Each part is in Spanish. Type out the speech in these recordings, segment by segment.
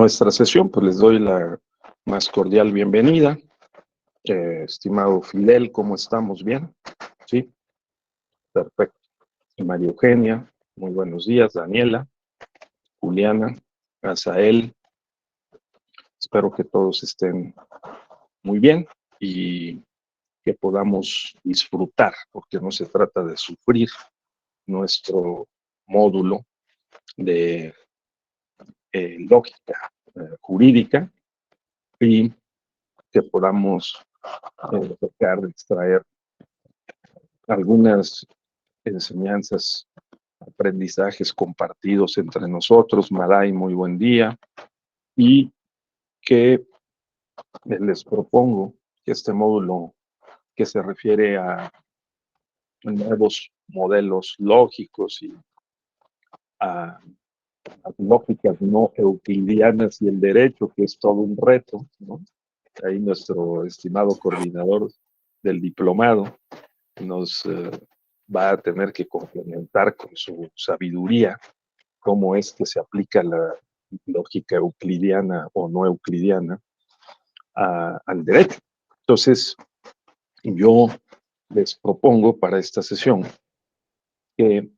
nuestra sesión, pues les doy la más cordial bienvenida. Estimado Fidel, ¿cómo estamos? ¿Bien? Sí, perfecto. María Eugenia, muy buenos días. Daniela, Juliana, Azael, espero que todos estén muy bien y que podamos disfrutar, porque no se trata de sufrir nuestro módulo de lógica jurídica y que podamos tratar de extraer algunas enseñanzas, aprendizajes compartidos entre nosotros. Maray, muy buen día. Y que les propongo que este módulo que se refiere a nuevos modelos lógicos y a las lógicas no euclidianas y el derecho, que es todo un reto, ¿no? Ahí nuestro estimado coordinador del diplomado nos va a tener que complementar con su sabiduría cómo es que se aplica la lógica euclidiana o no euclidiana al derecho. Entonces, yo les propongo para esta sesión que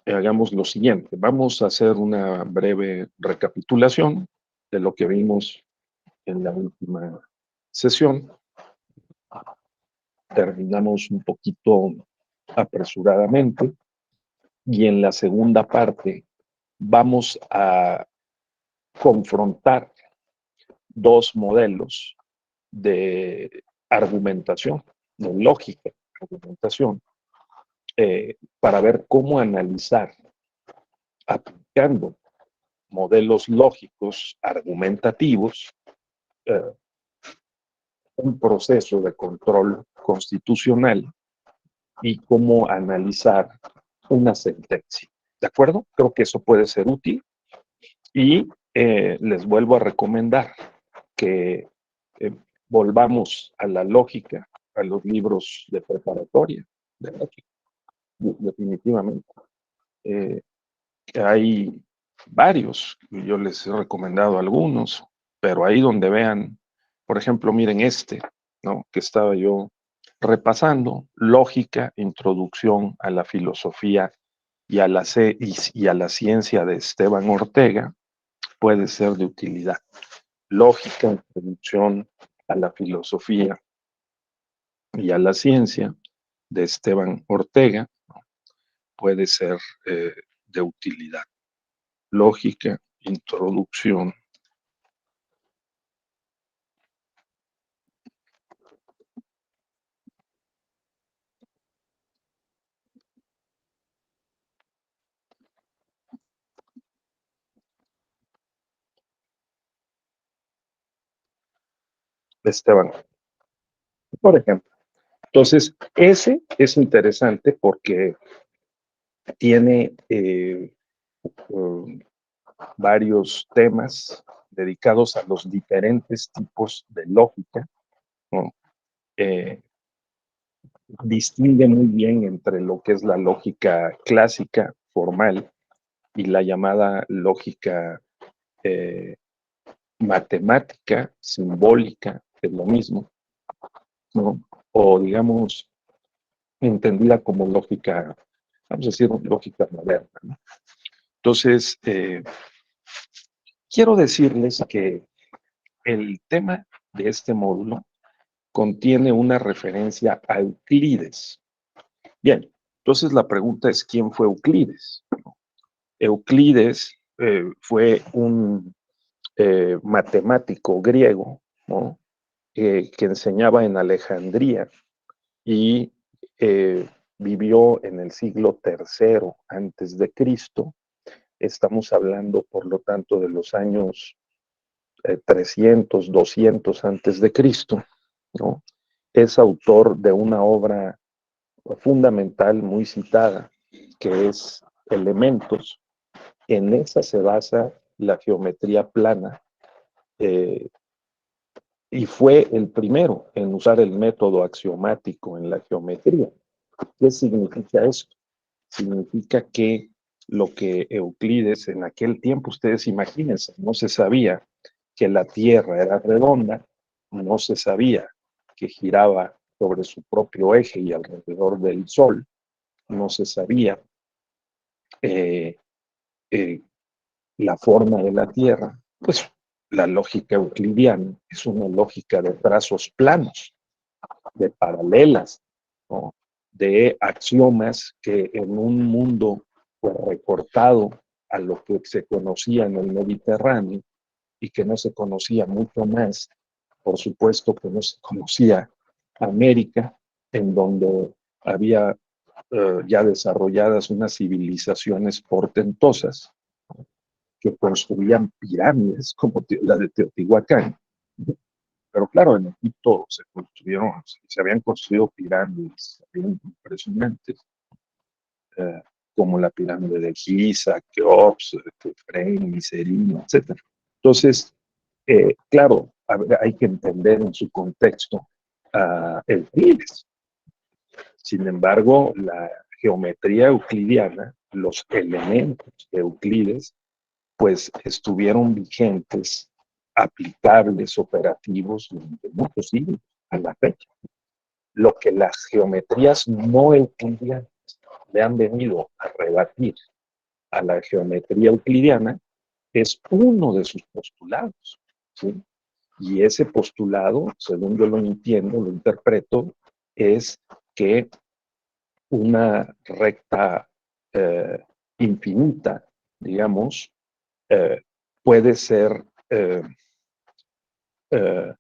hagamos lo siguiente. Vamos a hacer una breve recapitulación de lo que vimos en la última sesión. Terminamos un poquito apresuradamente y en la segunda parte vamos a confrontar dos modelos de argumentación, de lógica, argumentación, para ver cómo analizar, aplicando modelos lógicos argumentativos, un proceso de control constitucional y cómo analizar una sentencia. ¿De acuerdo? Creo que eso puede ser útil y les vuelvo a recomendar que volvamos a la lógica, a los libros de preparatoria de lógica, definitivamente. Hay varios, yo les he recomendado algunos, pero ahí donde vean, por ejemplo, miren este, ¿no? Que estaba yo repasando, Lógica, Introducción a la Filosofía y a la Ciencia de Esteban Ortega, puede ser de utilidad. Lógica, Introducción a la Filosofía y a la Ciencia de Esteban Ortega, puede ser de utilidad. Lógica, Introducción de Esteban, por ejemplo. Entonces, ese es interesante porque tiene varios temas dedicados a los diferentes tipos de lógica, ¿no? Distingue muy bien entre lo que es la lógica clásica, formal, y la llamada lógica matemática, simbólica, que es lo mismo, ¿no? O digamos, entendida como lógica, vamos a decir, lógica moderna, ¿no? Entonces, quiero decirles que el tema de este módulo contiene una referencia a Euclides. Bien, entonces la pregunta es, ¿quién fue Euclides? Euclides fue un matemático griego, ¿no? Que enseñaba en Alejandría y vivió en el siglo III antes de Cristo. Estamos hablando, por lo tanto, de los años 300, 200 antes de Cristo, ¿no? Es autor de una obra fundamental, muy citada, que es Elementos. En esa se basa la geometría plana y fue el primero en usar el método axiomático en la geometría. ¿Qué significa esto? Significa que lo que Euclides en aquel tiempo, ustedes imagínense, no se sabía que la Tierra era redonda, no se sabía que giraba sobre su propio eje y alrededor del Sol, no se sabía eh, eh, la forma de la Tierra, pues la lógica euclidiana es una lógica de trazos planos, de paralelas, ¿no? De axiomas que en un mundo pues, recortado a lo que se conocía en el Mediterráneo y que no se conocía mucho más, por supuesto que no se conocía América, en donde había ya desarrolladas unas civilizaciones portentosas que construían pirámides como la de Teotihuacán. Pero claro, en Egipto se habían construido pirámides impresionantes, eh, como la pirámide de Giza, Keops, Kefren, Miserino, etc. Entonces, claro, hay que entender en su contexto Euclides. Sin embargo, la geometría euclidiana, los elementos de Euclides, pues estuvieron vigentes, aplicables, operativos durante muchos siglos a la fecha. Lo que las geometrías no euclidianas le han venido a rebatir a la geometría euclidiana es uno de sus postulados, ¿sí? Y ese postulado, según yo lo entiendo, lo interpreto, es que una recta infinita, digamos, eh, puede ser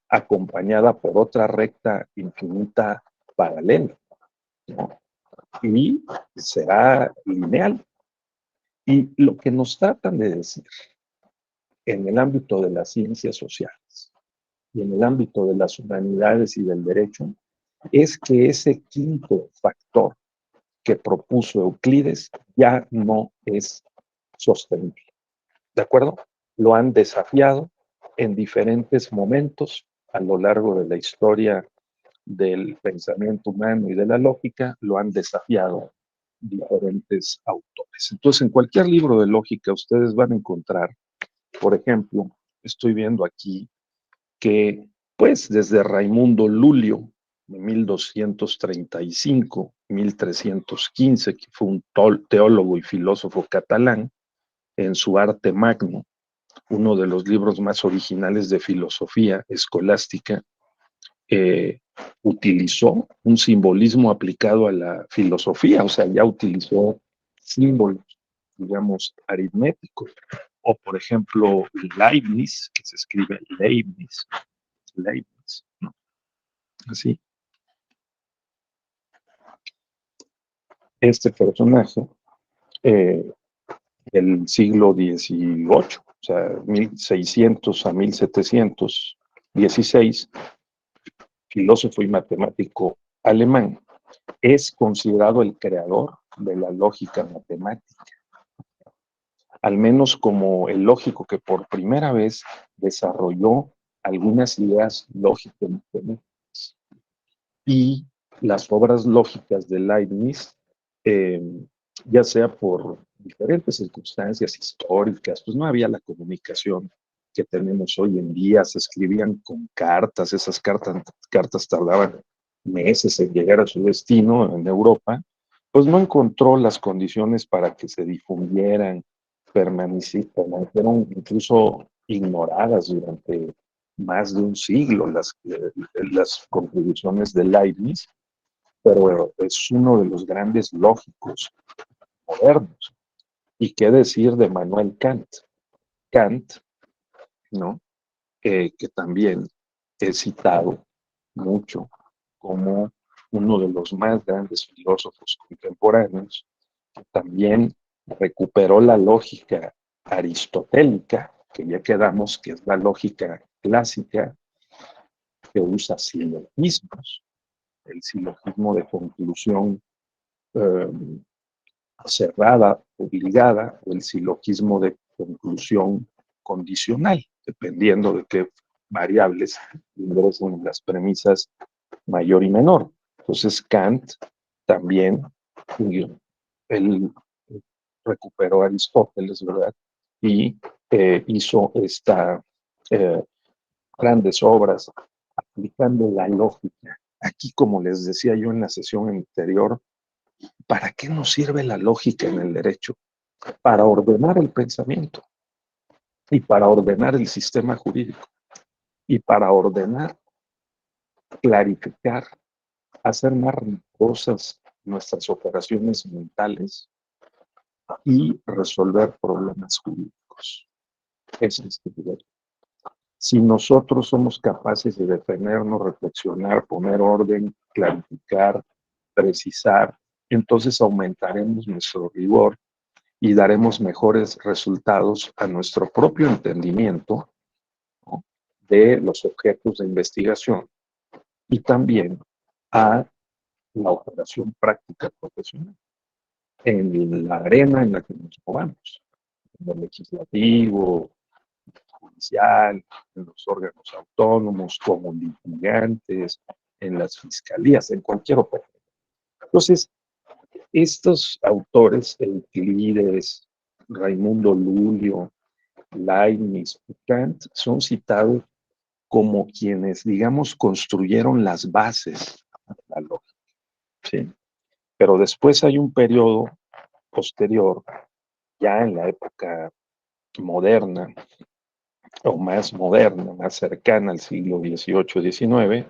acompañada por otra recta infinita paralela, ¿no? Y será lineal. Y lo que nos tratan de decir en el ámbito de las ciencias sociales y en el ámbito de las humanidades y del derecho es que ese quinto factor que propuso Euclides ya no es sostenible. ¿De acuerdo? Lo han desafiado en diferentes momentos a lo largo de la historia del pensamiento humano y de la lógica, lo han desafiado diferentes autores. Entonces, en cualquier libro de lógica ustedes van a encontrar, por ejemplo, estoy viendo aquí que, pues, desde Raimundo Lulio, de 1235, 1315, que fue un teólogo y filósofo catalán, en su Arte Magno, uno de los libros más originales de filosofía escolástica, utilizó un simbolismo aplicado a la filosofía, o sea, ya utilizó símbolos, digamos, aritméticos. O, por ejemplo, Leibniz, que se escribe Leibniz, ¿no? Así. Este personaje eh, del siglo XVIII, o sea, 1600 a 1716, filósofo y matemático alemán, es considerado el creador de la lógica matemática, al menos como el lógico que por primera vez desarrolló algunas ideas lógicas matemáticas. Y las obras lógicas de Leibniz, eh, ya sea por diferentes circunstancias históricas, pues no había la comunicación que tenemos hoy en día, se escribían con cartas, esas cartas tardaban meses en llegar a su destino en Europa, pues no encontró las condiciones para que se difundieran, permanecieron incluso ignoradas durante más de un siglo las contribuciones de Leibniz, pero es uno de los grandes lógicos modernos. ¿Y qué decir de Manuel Kant? Kant, ¿no? Que también he citado mucho como uno de los más grandes filósofos contemporáneos, que también recuperó la lógica aristotélica, que ya quedamos que es la lógica clásica, que usa silogismos, el silogismo de conclusión eh, cerrada, obligada, o el silogismo de conclusión condicional, dependiendo de qué variables ingresen las mayor y menor. Entonces Kant también, él recuperó a Aristóteles, ¿verdad? Y hizo esta eh, grandes obras, aplicando la lógica. Aquí, como les decía yo en la sesión anterior, ¿para qué nos sirve la lógica en el derecho? Para ordenar el pensamiento y para ordenar el sistema jurídico y para ordenar, clarificar, hacer más rigurosas nuestras operaciones mentales y resolver problemas jurídicos. Ese es el derecho. Si nosotros somos capaces de detenernos, reflexionar, poner orden, clarificar, precisar, entonces aumentaremos nuestro rigor y daremos mejores resultados a nuestro propio entendimiento, ¿no?, de los objetos de investigación y también a la operación práctica profesional en la arena en la que nos movamos, en el legislativo, judicial, en los órganos autónomos, como litigantes, en las fiscalías, en cualquier operación. Entonces, estos autores, Euclides, Raimundo Lulio, Leibniz y Kant, son citados como quienes, digamos, construyeron las bases de la lógica, ¿sí? Pero después hay un periodo posterior, ya en la época moderna, o más moderna, más cercana al siglo XVIII, XIX,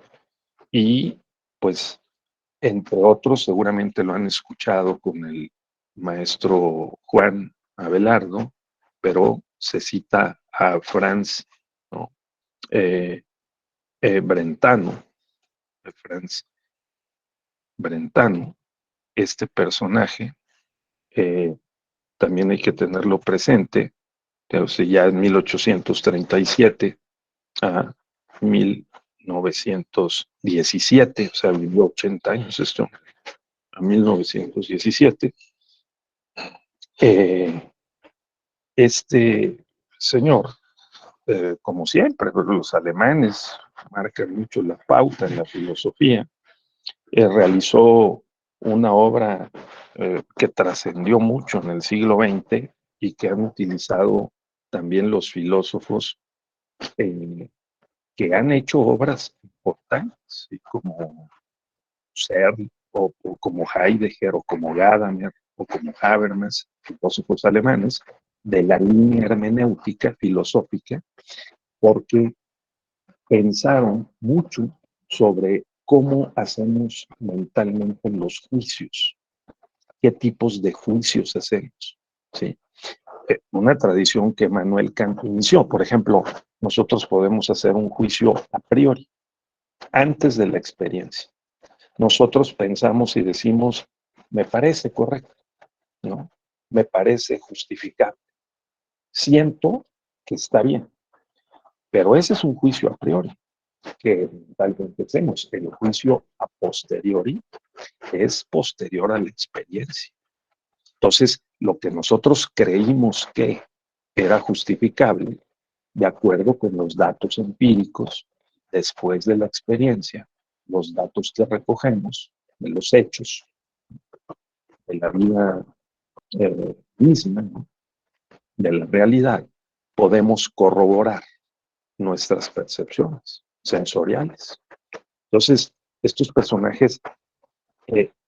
y pues, entre otros, seguramente lo han escuchado con el maestro Juan Abelardo, pero se cita a Franz, ¿no?, Brentano, Franz Brentano, este personaje, también hay que tenerlo presente, o sea, ya en 1837 a 1917, o sea, vivió 80 años esto, a 1917. Este señor, como siempre, los alemanes marcan mucho la pauta en la filosofía, realizó una obra que trascendió mucho en el siglo XX y que han utilizado también los filósofos que han hecho obras importantes, ¿sí?, como Husserl, o como Heidegger, o como Gadamer, o como Habermas, filósofos alemanes, de la línea hermenéutica filosófica, porque pensaron mucho sobre cómo hacemos mentalmente los juicios, qué tipos de juicios hacemos, ¿sí? Una tradición que Manuel Kant inició. Por ejemplo, nosotros podemos hacer un juicio a priori, antes de la experiencia. Nosotros pensamos y decimos, me parece correcto, ¿no? Me parece justificable. Siento que está bien, pero ese es un juicio a priori que tal vez hacemos. El juicio a posteriori es posterior a la experiencia. Entonces, lo que nosotros creímos que era justificable, de acuerdo con los datos empíricos, después de la experiencia, los datos que recogemos de los hechos, de la vida misma, ¿no?, de la realidad, podemos corroborar nuestras percepciones sensoriales. Entonces, estos personajes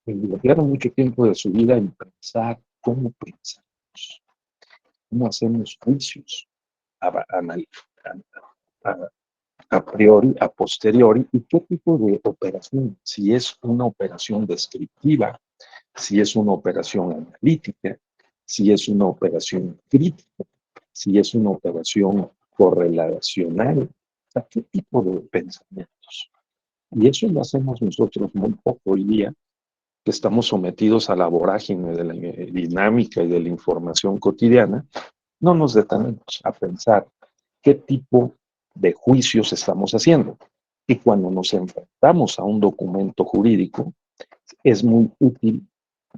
invirtieron mucho tiempo de su vida en pensar cómo pensamos, cómo hacemos juicios a priori, a posteriori, y qué tipo de operación, si es una operación descriptiva, si es una operación analítica, si es una operación crítica, si es una operación correlacional, o sea, qué tipo de pensamientos. Y eso lo hacemos nosotros muy poco hoy día, que estamos sometidos a la vorágine de la dinámica y de la información cotidiana. No nos detenemos a pensar qué tipo de juicios estamos haciendo. Y cuando nos enfrentamos a un documento jurídico, es muy útil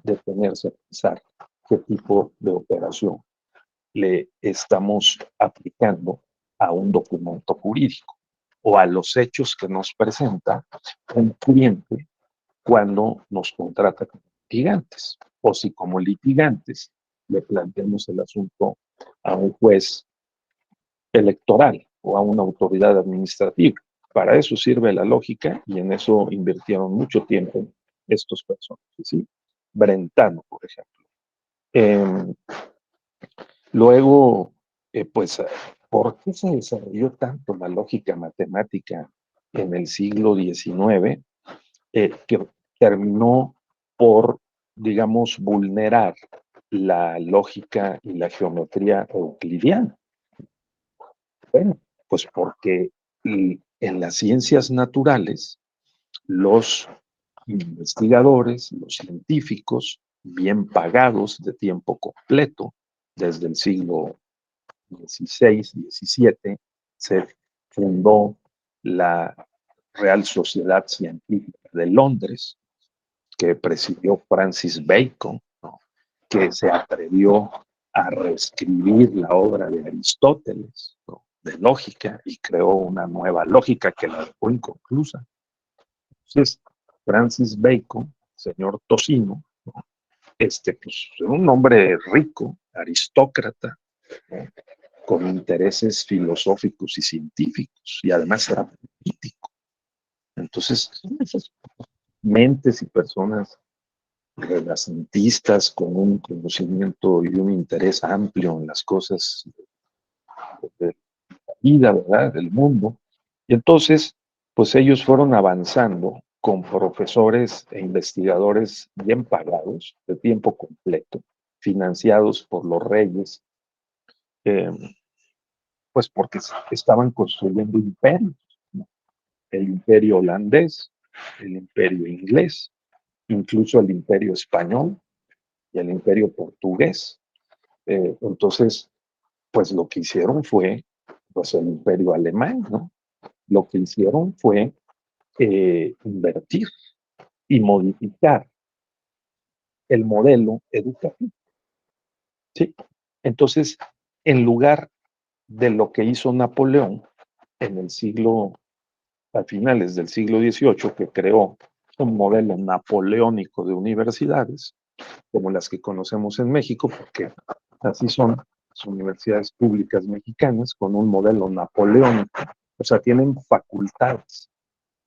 detenerse a pensar qué tipo de operación le estamos aplicando a un documento jurídico o a los hechos que nos presenta un cliente cuando nos contrata como litigantes, o si como litigantes le planteamos el asunto a un juez electoral, o a una autoridad administrativa. Para eso sirve la lógica y en eso invirtieron mucho tiempo estos personajes, ¿sí? Brentano, por ejemplo. Eh, Luego, pues, ¿por qué se desarrolló tanto la lógica matemática en el siglo XIX? Que terminó por, digamos, vulnerar la lógica y la geometría euclidiana. Bueno, pues porque en las ciencias naturales, los investigadores, los científicos, bien pagados de tiempo completo, desde el siglo XVI, XVII, se fundó la Real Sociedad Científica de Londres, que presidió Francis Bacon, ¿no? Que se atrevió a reescribir la obra de Aristóteles, ¿no? De lógica, y creó una nueva lógica que la dejó inconclusa. Entonces, Francis Bacon, señor Tocino, ¿no? Pues, un hombre rico, aristócrata, ¿no? Con intereses filosóficos y científicos, y además era político. Entonces, son esas mentes y personas renacentistas con un conocimiento y un interés amplio en las cosas de la vida, ¿verdad? Del mundo. Y entonces, pues ellos fueron avanzando con profesores e investigadores bien pagados, de tiempo completo, financiados por los reyes, eh, pues porque estaban construyendo imperios, ¿no? El imperio holandés, el imperio inglés, incluso el imperio español y el imperio portugués. Entonces, pues lo que hicieron fue, pues el imperio alemán, ¿no? Lo que hicieron fue invertir y modificar el modelo educativo, ¿sí? Entonces, en lugar de lo que hizo Napoleón en el siglo, a finales del siglo XVIII, que creó un modelo napoleónico de universidades, como las que conocemos en México, porque así son las universidades públicas mexicanas, con un modelo napoleónico, o sea, tienen facultades,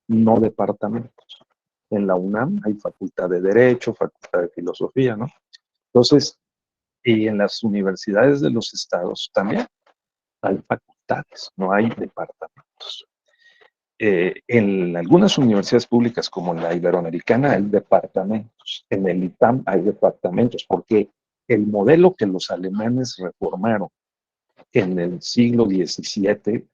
no departamentos. En la UNAM hay facultad de Derecho, facultad de Filosofía, ¿no? Entonces, y en las universidades de los estados también hay facultades, no hay departamentos. En algunas universidades públicas, como la Iberoamericana, hay departamentos. En el ITAM hay departamentos, porque el modelo que los alemanes reformaron en el siglo XVII,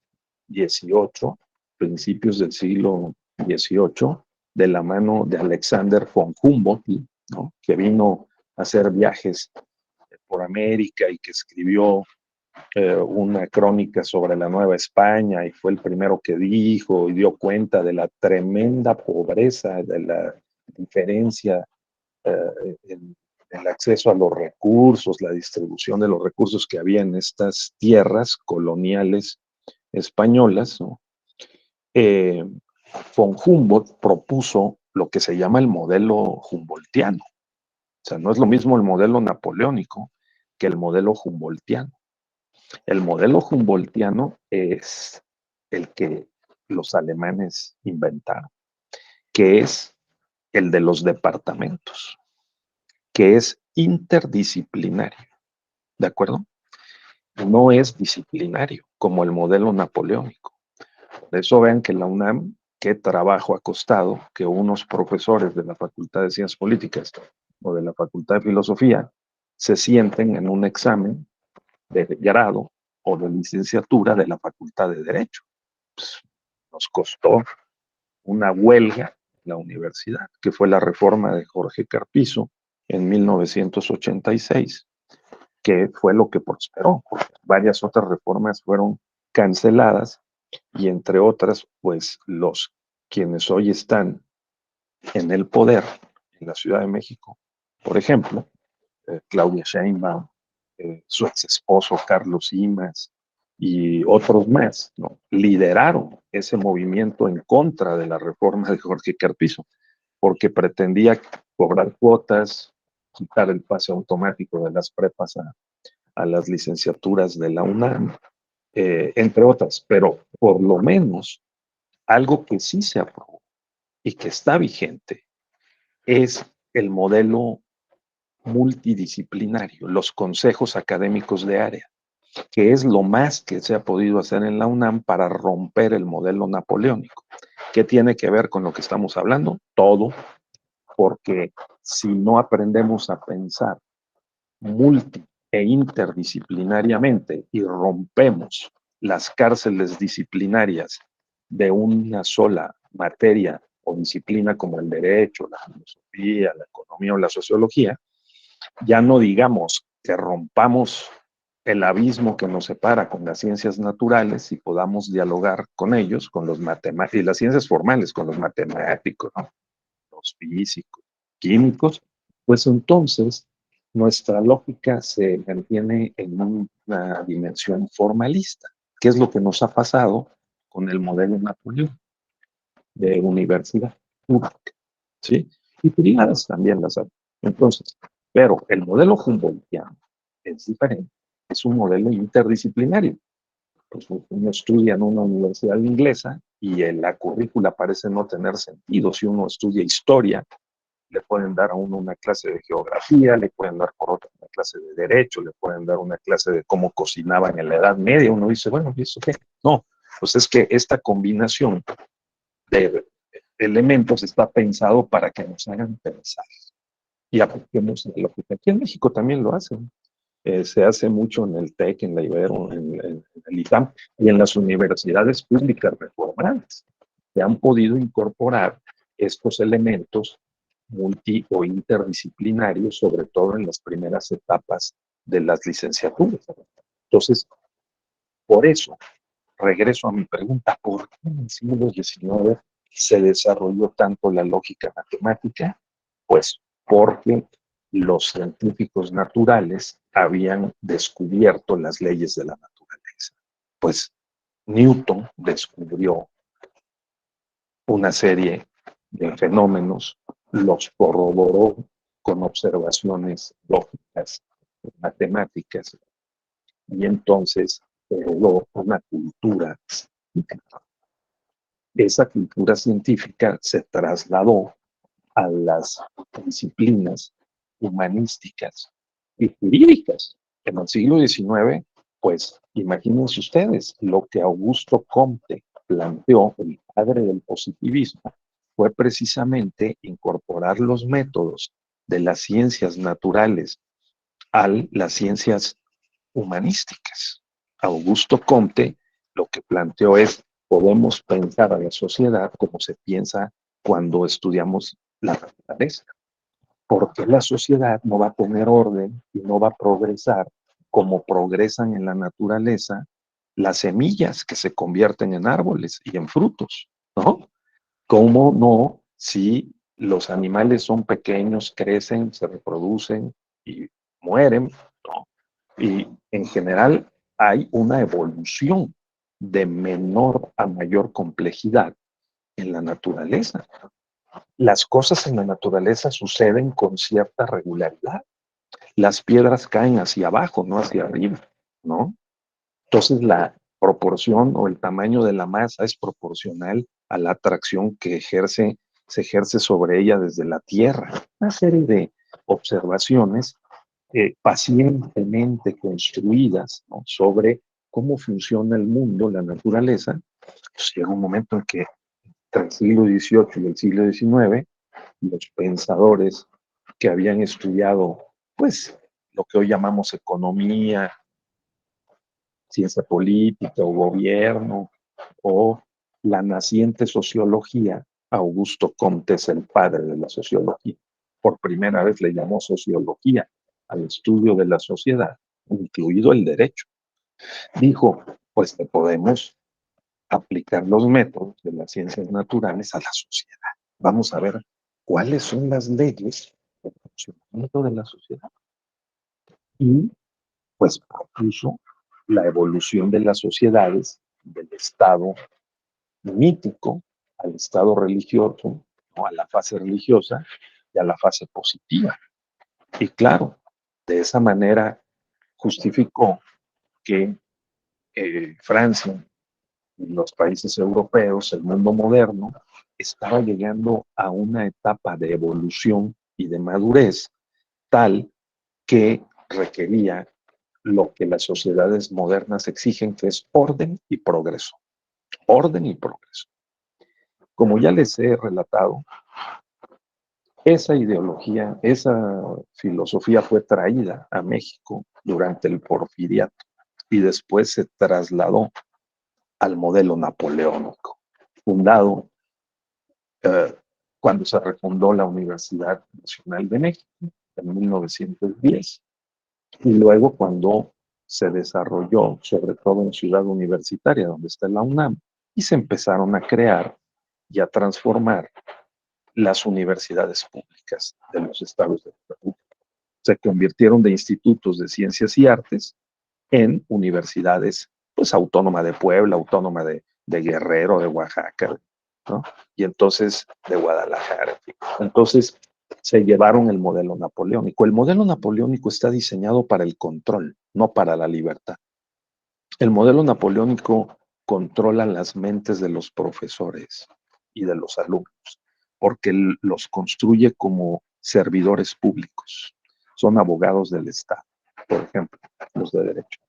XVIII, principios del siglo XVIII, de la mano de Alexander von Humboldt, ¿no? Que vino a hacer viajes por América y que escribió una crónica sobre la Nueva España y fue el primero que dijo y dio cuenta de la tremenda pobreza, de la diferencia en el acceso a los recursos, la distribución de los recursos que había en estas tierras coloniales españolas, ¿no? Von Humboldt propuso lo que se llama el modelo humboldtiano. O sea, no es lo mismo el modelo napoleónico que el modelo humboldtiano. El modelo humboldtiano es el que los alemanes inventaron, que es el de los departamentos, que es interdisciplinario, ¿de acuerdo? No es disciplinario, como el modelo napoleónico. Por eso vean que la UNAM, qué trabajo ha costado que unos profesores de la Facultad de Ciencias Políticas o de la Facultad de Filosofía se sienten en un examen de grado o de licenciatura de la Facultad de Derecho. Pues, nos costó una huelga en la universidad, que fue la reforma de Jorge Carpizo en 1986, que fue lo que prosperó, porque varias otras reformas fueron canceladas y entre otras, pues los quienes hoy están en el poder en la Ciudad de México, por ejemplo, Claudia Sheinbaum, su ex esposo Carlos Simas y otros más, ¿no? Lideraron ese movimiento en contra de la reforma de Jorge Carpizo, porque pretendía cobrar cuotas, quitar el pase automático de las prepas a las licenciaturas de la UNAM, entre otras, pero por lo menos algo que sí se aprobó y que está vigente es el modelo multidisciplinario, los consejos académicos de área, que es lo más que se ha podido hacer en la UNAM para romper el modelo napoleónico. ¿Qué tiene que ver con lo que estamos hablando? Todo, porque si no aprendemos a pensar multi e interdisciplinariamente y rompemos las cárceles disciplinarias de una sola materia o disciplina como el derecho, la filosofía, la economía o la sociología, ya no digamos que rompamos el abismo que nos separa con las ciencias naturales y podamos dialogar con ellos, con los matemáticos y las ciencias formales, con los matemáticos, ¿no? Los físicos, químicos, pues entonces nuestra lógica se mantiene en una dimensión formalista, que es lo que nos ha pasado con el modelo Napoleón de universidad pública, ¿sí? Y privadas también las hay. Entonces, pero el modelo Humboldtiano es diferente, es un modelo interdisciplinario. Pues uno estudia en una universidad inglesa y en la currícula parece no tener sentido. Si uno estudia historia, le pueden dar a uno una clase de geografía, le pueden dar por otra una clase de derecho, le pueden dar una clase de cómo cocinaban en la Edad Media. Uno dice, bueno, ¿y eso qué? No, pues es que esta combinación de elementos está pensado para que nos hagan pensar y apliquemos la lógica. Aquí en México también lo hacen. Se hace mucho en el TEC, en la Ibero, en el ITAM y en las universidades públicas reformadas, que han podido incorporar estos elementos multi o interdisciplinarios, sobre todo en las primeras etapas de las licenciaturas. Entonces, por eso, regreso a mi pregunta, ¿por qué en el siglo XIX se desarrolló tanto la lógica matemática? Pues porque los científicos naturales habían descubierto las leyes de la naturaleza. Pues Newton descubrió una serie de fenómenos, los corroboró con observaciones lógicas, matemáticas, y entonces creó una cultura científica. Esa cultura científica se trasladó a las disciplinas humanísticas y jurídicas. En el siglo XIX, pues imagínense ustedes, lo que Augusto Comte planteó, el padre del positivismo, fue precisamente incorporar los métodos de las ciencias naturales a las ciencias humanísticas. Augusto Comte lo que planteó es, podemos pensar a la sociedad como se piensa cuando estudiamos la naturaleza, porque la sociedad no va a tener orden y no va a progresar como progresan en la naturaleza las semillas que se convierten en árboles y en frutos, ¿no? ¿Cómo no si los animales son pequeños, crecen, se reproducen y mueren, ¿no? Y en general hay una evolución de menor a mayor complejidad en la naturaleza. Las cosas en la naturaleza suceden con cierta regularidad. Las piedras caen hacia abajo, no hacia arriba, ¿no? Entonces la proporción o el tamaño de la masa es proporcional a la atracción que se ejerce sobre ella desde la Tierra. Una serie de observaciones pacientemente construidas, ¿no?, sobre cómo funciona el mundo, la naturaleza. Pues llega un momento en que entre el siglo XVIII y el siglo XIX, los pensadores que habían estudiado, pues, lo que hoy llamamos economía, ciencia política o gobierno, o la naciente sociología, Augusto Comte es el padre de la sociología. Por primera vez le llamó sociología al estudio de la sociedad, incluido el derecho. Dijo, pues que podemos aplicar los métodos de las ciencias naturales a la sociedad. Vamos a ver cuáles son las leyes de funcionamiento de la sociedad. Y pues propuso la evolución de las sociedades del estado mítico al estado religioso, ¿no?, a la fase religiosa y a la fase positiva. Y claro, de esa manera justificó que Francia y los países europeos, el mundo moderno, estaba llegando a una etapa de evolución y de madurez tal que requería lo que las sociedades modernas exigen, que es orden y progreso. Orden y progreso. Como ya les he relatado, esa ideología, esa filosofía fue traída a México durante el Porfiriato y después se trasladó al modelo napoleónico, fundado eh, cuando se refundó la Universidad Nacional de México en 1910 y luego cuando se desarrolló, sobre todo en Ciudad Universitaria, donde está la UNAM, y se empezaron a crear y a transformar las universidades públicas de los estados de la República. Se convirtieron de institutos de ciencias y artes en universidades, pues Autónoma de Puebla, Autónoma de Guerrero, de Oaxaca, ¿no? Y entonces de Guadalajara. Entonces se llevaron el modelo napoleónico. El modelo napoleónico está diseñado para el control, no para la libertad. El modelo napoleónico controla las mentes de los profesores y de los alumnos, porque los construye como servidores públicos. Son abogados del Estado, por ejemplo, los de derecho.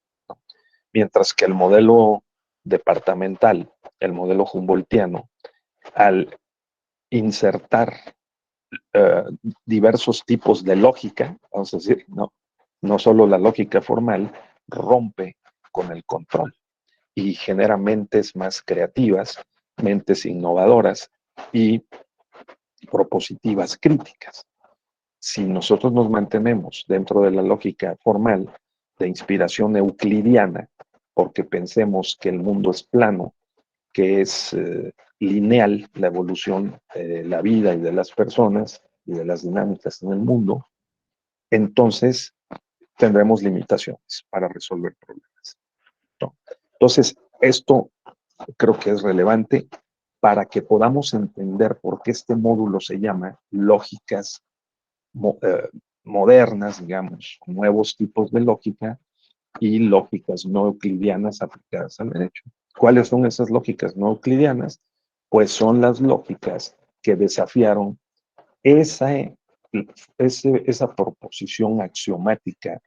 Mientras que el modelo departamental, el modelo humboldtiano, al insertar uh, diversos tipos de lógica, vamos a decir, no solo la lógica formal, rompe con el control y genera mentes más creativas, mentes innovadoras y propositivas críticas. Si nosotros nos mantenemos dentro de la lógica formal de inspiración euclidiana, porque pensemos que el mundo es plano, que es lineal la evolución de la vida y de las personas y de las dinámicas en el mundo, entonces tendremos limitaciones para resolver problemas, ¿no? Entonces, esto creo que es relevante para que podamos entender por qué este módulo se llama lógicas modernas, digamos, nuevos tipos de lógica y lógicas no euclidianas aplicadas al derecho. ¿Cuáles son esas lógicas no euclidianas? Pues son las lógicas que desafiaron esa, esa proposición axiomática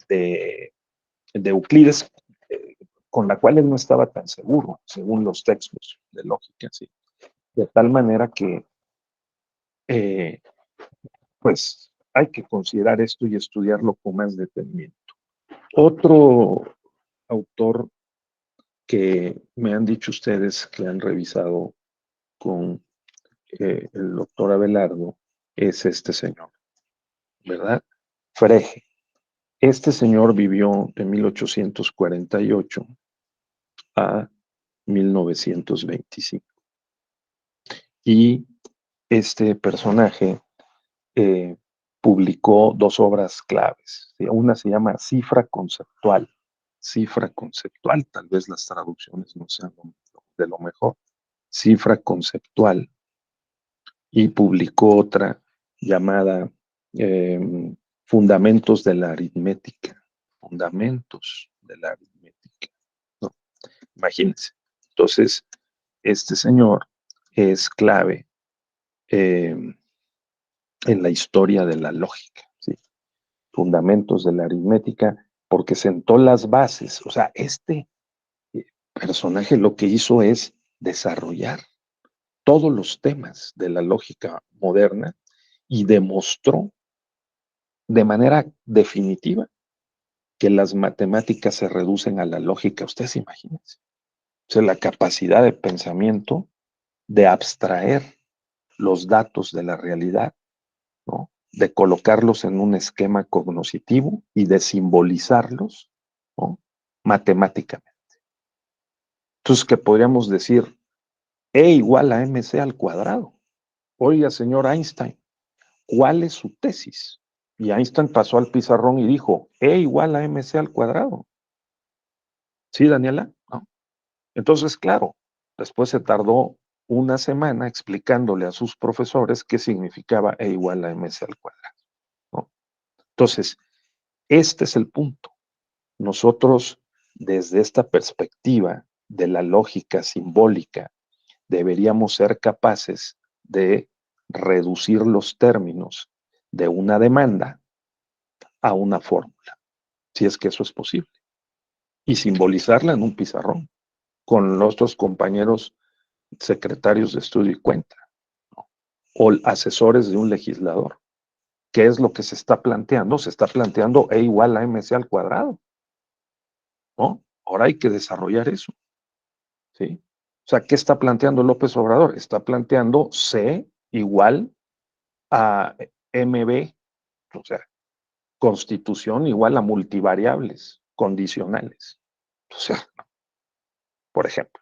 de Euclides, con la cual él no estaba tan seguro, según los textos de lógica, ¿sí? De tal manera que, eh, pues, hay que considerar esto y estudiarlo con más detenimiento. Otro autor que me han dicho ustedes que han revisado con el doctor Abelardo es este señor, ¿verdad? Frege. Este señor vivió de 1848 a 1925. Y este personaje eh, publicó dos obras claves. Una se llama Cifra Conceptual. Cifra Conceptual, tal vez las traducciones no sean de lo mejor. Cifra Conceptual. Y publicó otra llamada Fundamentos de la Aritmética. Fundamentos de la Aritmética. ¿No? Imagínense. Entonces, este señor es clave en la historia de la lógica, ¿sí? Fundamentos de la aritmética, porque sentó las bases. O sea, este personaje lo que hizo es desarrollar todos los temas de la lógica moderna y demostró de manera definitiva que las matemáticas se reducen a la lógica. Ustedes imagínense. O sea, la capacidad de pensamiento de abstraer los datos de la realidad, ¿no? De colocarlos en un esquema cognoscitivo y de simbolizarlos, ¿no? Matemáticamente. Entonces, que podríamos decir E igual a mc al cuadrado. Oiga, señor Einstein, ¿cuál es su tesis? Y Einstein pasó al pizarrón y dijo, E igual a mc al cuadrado. ¿Sí, Daniela? ¿No? Entonces, claro, después se tardó una semana explicándole a sus profesores qué significaba E igual a mc al cuadrado, ¿no? Entonces, este es el punto. Nosotros desde esta perspectiva de la lógica simbólica, deberíamos ser capaces de reducir los términos de una demanda a una fórmula, si es que eso es posible, y simbolizarla en un pizarrón con los otros compañeros secretarios de estudio y cuenta, ¿no? O asesores de un legislador. ¿Qué es lo que se está planteando? Se está planteando E igual a MC al cuadrado, ¿no? Ahora hay que desarrollar eso, ¿sí? O sea, ¿qué está planteando López Obrador? Está planteando C igual a MB, o sea, constitución igual a multivariables condicionales, o sea, por ejemplo.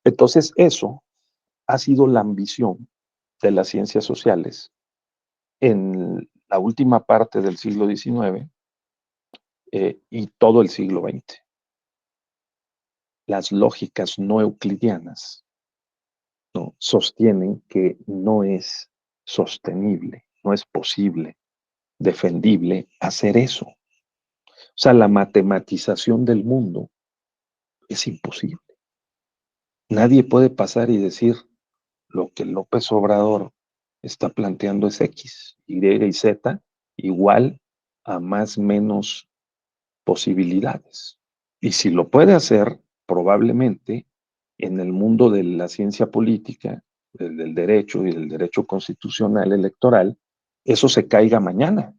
Entonces, eso ha sido la ambición de las ciencias sociales en la última parte del siglo XIX y todo el siglo XX. Las lógicas no euclidianas, ¿no?, sostienen que no es sostenible, no es posible, defendible hacer eso. O sea, la matematización del mundo es imposible. Nadie puede pasar y decir lo que López Obrador está planteando es X, Y y Z igual a más menos posibilidades. Y si lo puede hacer, probablemente en el mundo de la ciencia política, del derecho y del derecho constitucional electoral, eso se caiga mañana,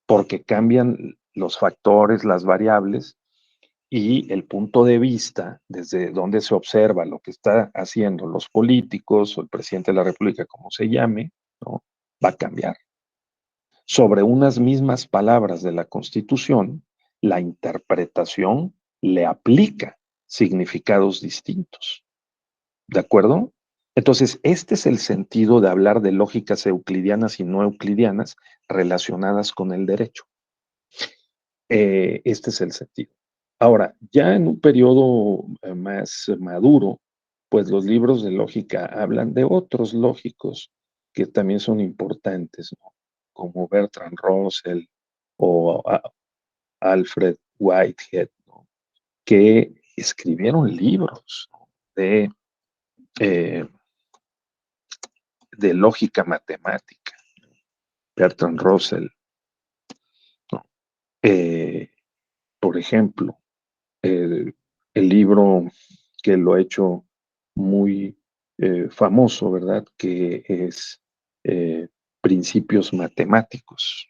porque cambian los factores, las variables y el punto de vista desde donde se observa lo que está haciendo los políticos o el presidente de la República, como se llame, ¿no?, va a cambiar. Sobre unas mismas palabras de la Constitución, la interpretación le aplica significados distintos. ¿De acuerdo? Entonces, este es el sentido de hablar de lógicas euclidianas y no euclidianas relacionadas con el derecho. Este es el sentido. Ahora, ya en un periodo más maduro, pues los libros de lógica hablan de otros lógicos que también son importantes, ¿no?, como Bertrand Russell o Alfred Whitehead, ¿no?, que escribieron libros, ¿no?, eh, de lógica matemática. Bertrand Russell, ¿no? Por ejemplo, el libro que lo ha hecho muy famoso, ¿verdad?, que es Principios Matemáticos,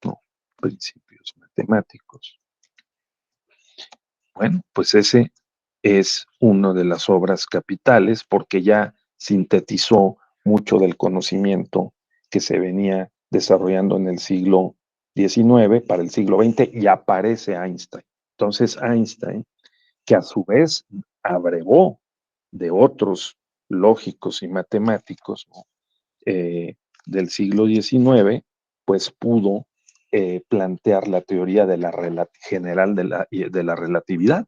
¿no? Principios Matemáticos. Bueno, pues ese es una de las obras capitales porque ya sintetizó mucho del conocimiento que se venía desarrollando en el siglo XIX para el siglo XX y aparece Einstein. Entonces Einstein, que a su vez abrevó de otros lógicos y matemáticos, ¿no?, del siglo XIX, pues pudo plantear la teoría de la general de la relatividad.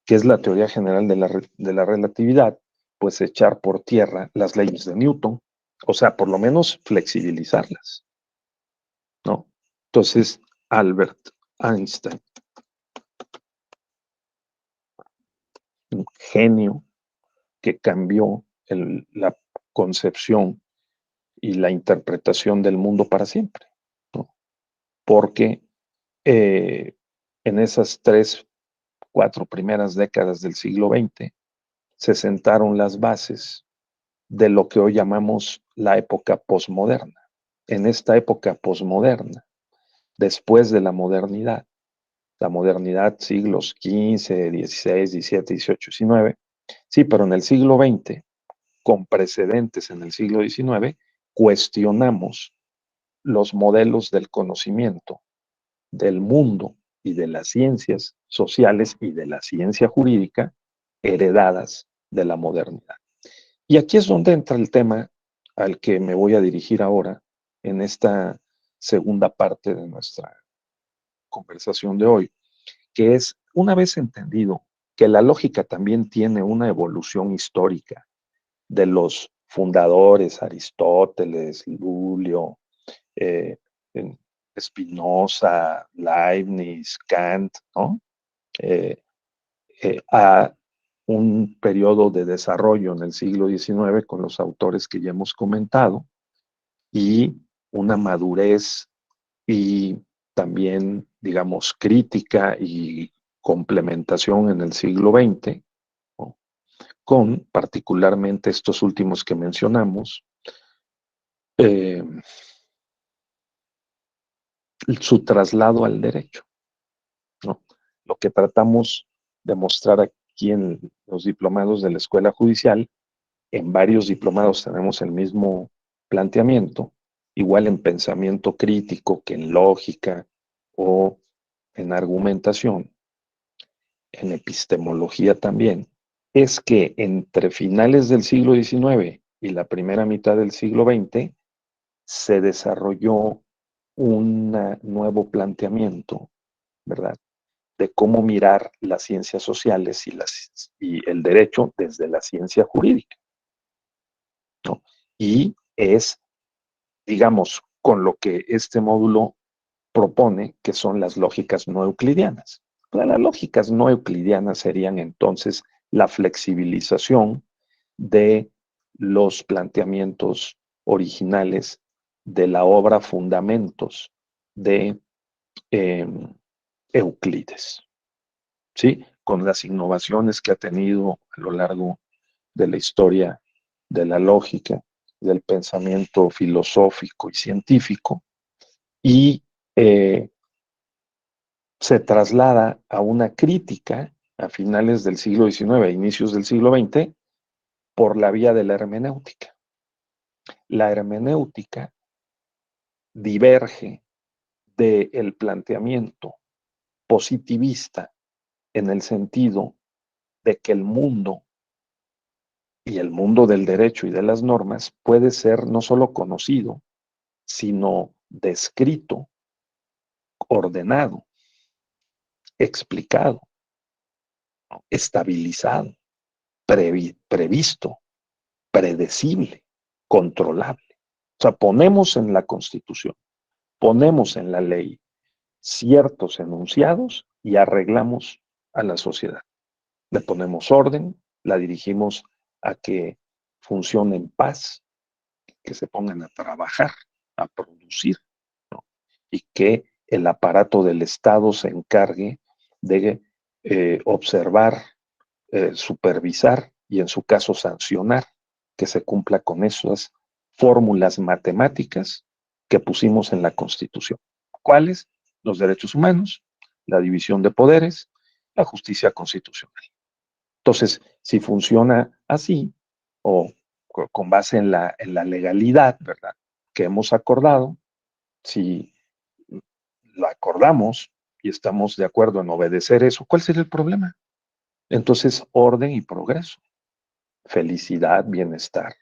¿Qué es la teoría general de la relatividad? Pues echar por tierra las leyes de Newton, o sea, por lo menos flexibilizarlas, ¿no? Entonces, Albert Einstein, un genio que cambió la concepción y la interpretación del mundo para siempre, ¿no? Porque en esas 3, 4 primeras décadas del siglo XX se sentaron las bases de lo que hoy llamamos la época posmoderna. En esta época posmoderna, después de la modernidad siglos XV, XVI, XVII, XVIII, XIX, sí, pero en el siglo XX, con precedentes en el siglo XIX, cuestionamos los modelos del conocimiento, del mundo y de las ciencias sociales y de la ciencia jurídica heredadas de la modernidad. Y aquí es donde entra el tema al que me voy a dirigir ahora en esta segunda parte de nuestra conversación de hoy, que es, una vez entendido que la lógica también tiene una evolución histórica de los fundadores, Aristóteles, Lulio, eh, Spinoza, Leibniz, Kant, ¿no?, eh, a un periodo de desarrollo en el siglo XIX con los autores que ya hemos comentado y una madurez y también, digamos, crítica y complementación en el siglo XX, ¿no? Con particularmente estos últimos que mencionamos, eh, su traslado al derecho, ¿no? Lo que tratamos de mostrar aquí en los diplomados de la Escuela Judicial, en varios diplomados tenemos el mismo planteamiento, igual en pensamiento crítico que en lógica o en argumentación, en epistemología también, es que entre finales del siglo XIX y la primera mitad del siglo XX se desarrolló un nuevo planteamiento, ¿verdad? De cómo mirar las ciencias sociales y el derecho desde la ciencia jurídica, ¿no? Y es, digamos, con lo que este módulo propone, que son las lógicas no euclidianas. Las lógicas no euclidianas serían entonces la flexibilización de los planteamientos originales de la obra Fundamentos de eh, Euclides, ¿sí? Con las innovaciones que ha tenido a lo largo de la historia de la lógica, del pensamiento filosófico y científico, y se traslada a una crítica a finales del siglo XIX, a inicios del siglo XX, por la vía de la hermenéutica. La hermenéutica diverge del planteamiento positivista en el sentido de que el mundo y el mundo del derecho y de las normas puede ser no solo conocido, sino descrito, ordenado, explicado, estabilizado, previsto, predecible, controlable. O sea, ponemos en la Constitución, ponemos en la ley ciertos enunciados y arreglamos a la sociedad. Le ponemos orden, la dirigimos a que funcione en paz, que se pongan a trabajar, a producir, ¿no? Y que el aparato del Estado se encargue de observar, supervisar y en su caso sancionar que se cumpla con esas fórmulas matemáticas que pusimos en la Constitución. ¿Cuáles? Los derechos humanos, la división de poderes, la justicia constitucional. Entonces, si funciona así, o con base en la legalidad, ¿verdad? Que hemos acordado, si lo acordamos y estamos de acuerdo en obedecer eso, ¿cuál sería el problema? Entonces, orden y progreso, felicidad, bienestar.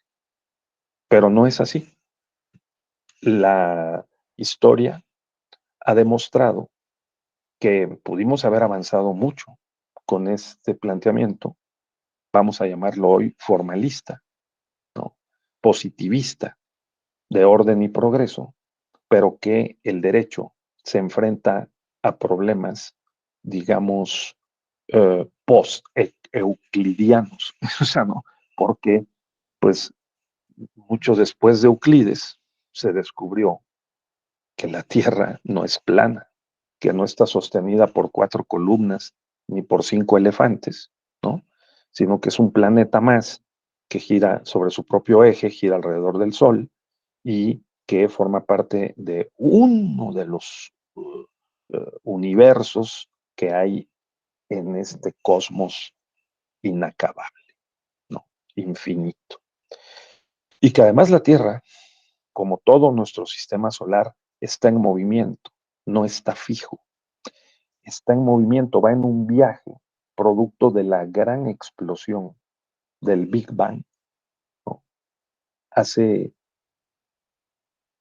Pero no es así. La historia ha demostrado que pudimos haber avanzado mucho con este planteamiento, vamos a llamarlo hoy formalista, ¿no? Positivista, de orden y progreso, pero que el derecho se enfrenta a problemas, digamos, post-euclidianos, o sea, ¿no? Porque, pues, mucho después de Euclides se descubrió que la Tierra no es plana, que no está sostenida por 4 columnas ni por 5 elefantes, ¿no? Sino que es un planeta más que gira sobre su propio eje, gira alrededor del Sol y que forma parte de uno de los universos que hay en este cosmos inacabable, ¿no? Infinito. Y que además la Tierra, como todo nuestro sistema solar, está en movimiento, no está fijo, está en movimiento, va en un viaje producto de la gran explosión del Big Bang, ¿no? Hace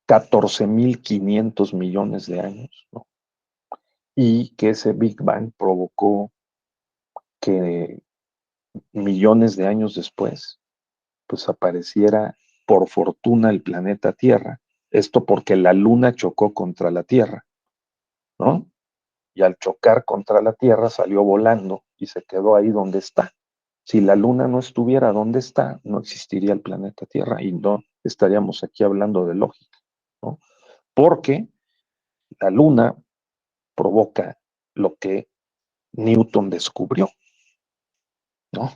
14.500 millones de años, ¿no? Y que ese Big Bang provocó que millones de años después, pues apareciera por fortuna el planeta Tierra. Esto porque la Luna chocó contra la Tierra, ¿no? y al chocar contra la Tierra salió volando y se quedó ahí donde está. Si la Luna no estuviera donde está, no existiría el planeta Tierra y no estaríamos aquí hablando de lógica, ¿no? Porque la Luna provoca lo que Newton descubrió, ¿no?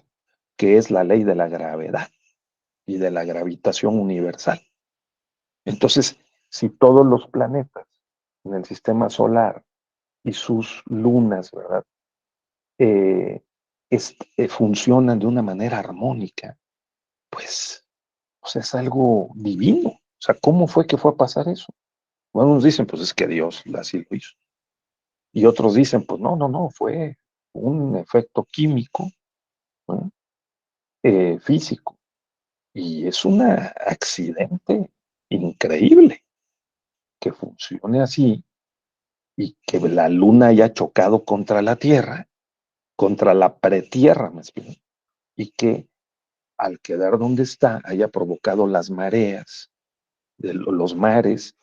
Que es la ley de la gravedad y de la gravitación universal. Entonces, si todos los planetas en el sistema solar y sus lunas, ¿verdad? Eh, funcionan de una manera armónica, pues, o sea, es algo divino. O sea, ¿cómo fue que fue a pasar eso? Bueno, unos dicen, pues es que Dios así lo hizo. Y otros dicen, pues no, fue un efecto químico, ¿no? Físico. Y es un accidente increíble que funcione así y que la luna haya chocado contra la Tierra, contra la pretierra más bien, y que al quedar donde está haya provocado las mareas, de los mares,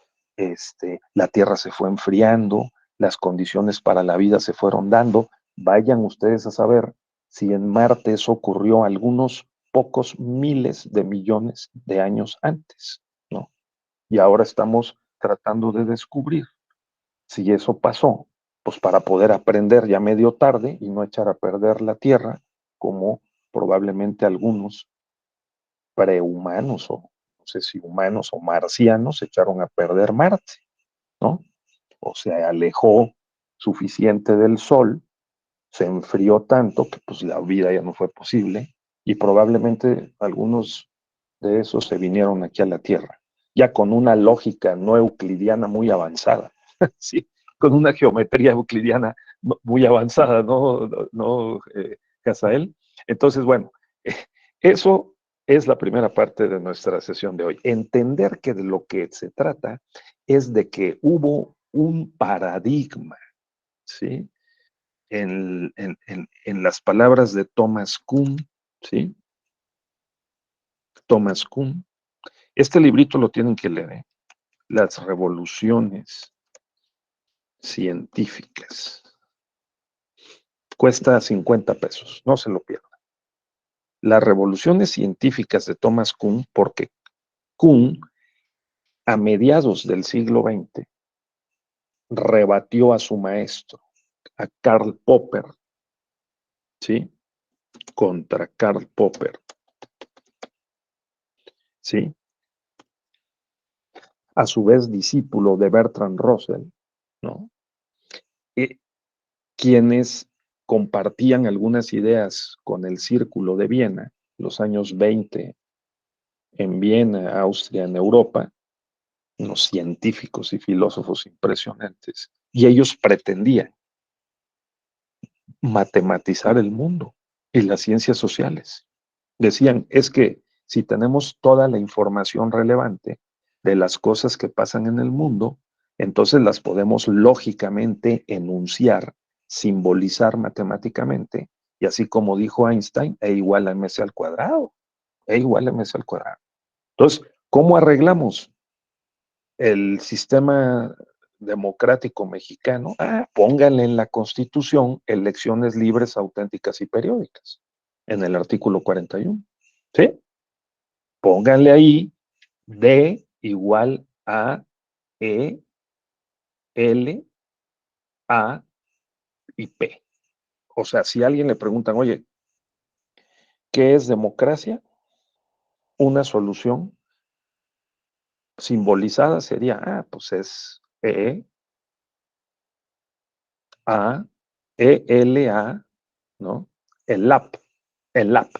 la Tierra se fue enfriando, las condiciones para la vida se fueron dando. Vayan ustedes a saber si en Marte eso ocurrió algunos pocos miles de millones de años antes, ¿no? Y ahora estamos tratando de descubrir si eso pasó, pues para poder aprender ya medio tarde y no echar a perder la Tierra, como probablemente algunos prehumanos o no sé si humanos o marcianos echaron a perder Marte, ¿no? O se alejó suficiente del Sol, se enfrió tanto que pues la vida ya no fue posible y probablemente algunos de esos se vinieron aquí a la Tierra, ya con una lógica no euclidiana muy avanzada, sí, con una geometría euclidiana muy avanzada, ¿no, Casael? Entonces, bueno, eso es la primera parte de nuestra sesión de hoy. Entender que de lo que se trata es de que hubo un paradigma, ¿sí? En las palabras de Thomas Kuhn, ¿sí? Thomas Kuhn. Este librito lo tienen que leer, ¿eh? Las revoluciones científicas. Cuesta 50 pesos, no se lo pierdan. Las revoluciones científicas de Thomas Kuhn, porque Kuhn, a mediados del siglo XX, rebatió a su maestro, a Karl Popper, ¿sí? Contra Karl Popper, ¿sí? A su vez discípulo de Bertrand Russell, ¿no? Y quienes compartían algunas ideas con el Círculo de Viena, los años 20, en Viena, Austria, en Europa, unos científicos y filósofos impresionantes, y ellos pretendían matematizar el mundo y las ciencias sociales. Decían, es que si tenemos toda la información relevante de las cosas que pasan en el mundo, entonces las podemos lógicamente enunciar, simbolizar matemáticamente, y así como dijo Einstein, E igual a mc al cuadrado, E igual a mc al cuadrado. Entonces, ¿cómo arreglamos el sistema democrático mexicano? Pónganle en la Constitución elecciones libres, auténticas y periódicas, en el artículo 41. ¿Sí? Pónganle ahí D igual a E, L, A y P. O sea, si a alguien le preguntan, oye, ¿qué es democracia? Una solución simbolizada sería, pues es E, A, E, L, A, ¿no? El LAP, el LAP.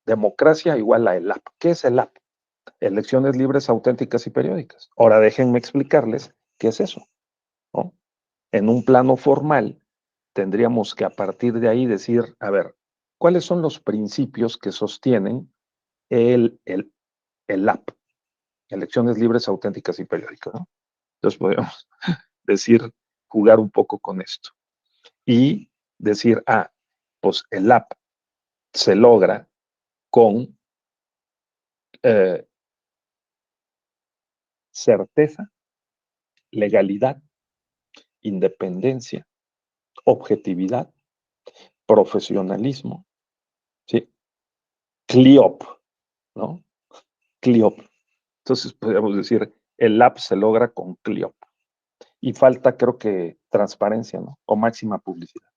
Democracia igual a el LAP. ¿Qué es el LAP? Elecciones libres, auténticas y periódicas. Ahora déjenme explicarles qué es eso, ¿no? En un plano formal, tendríamos que a partir de ahí decir, a ver, ¿cuáles son los principios que sostienen el LAP? Elecciones libres, auténticas y periódicas, ¿no? Entonces podríamos decir, jugar un poco con esto y decir, pues el LAP se logra con eh, certeza, legalidad independencia, objetividad, profesionalismo, ¿sí? CLIOP, ¿no? CLIOP. Entonces podríamos decir, el app se logra con CLIOP. Y falta, creo que, transparencia, ¿no? O máxima publicidad.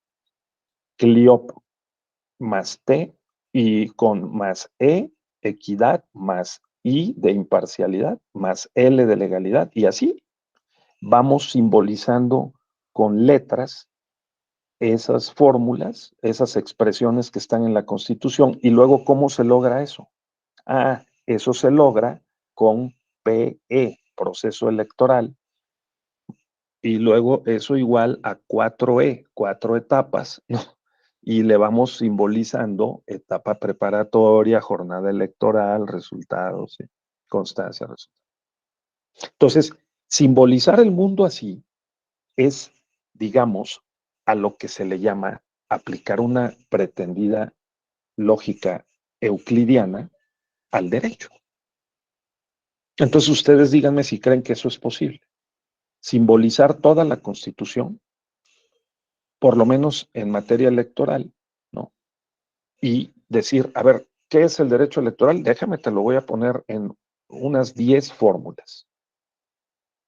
CLIOP más T y con más E, equidad, más I de imparcialidad, más L de legalidad. Y así vamos simbolizando con letras esas fórmulas, esas expresiones que están en la Constitución. Y luego, ¿cómo se logra eso? Eso se logra con PE, proceso electoral, y luego eso igual a 4E, 4 etapas, ¿no? Y le vamos simbolizando etapa preparatoria, jornada electoral, resultados, ¿sí? Constancia, resultados. Entonces, simbolizar el mundo así es, digamos, a lo que se le llama aplicar una pretendida lógica euclidiana al derecho. Entonces ustedes díganme si creen que eso es posible. Simbolizar toda la Constitución, por lo menos en materia electoral, ¿no? Y decir, a ver, ¿qué es el derecho electoral? Déjame, te lo voy a poner en unas 10 fórmulas.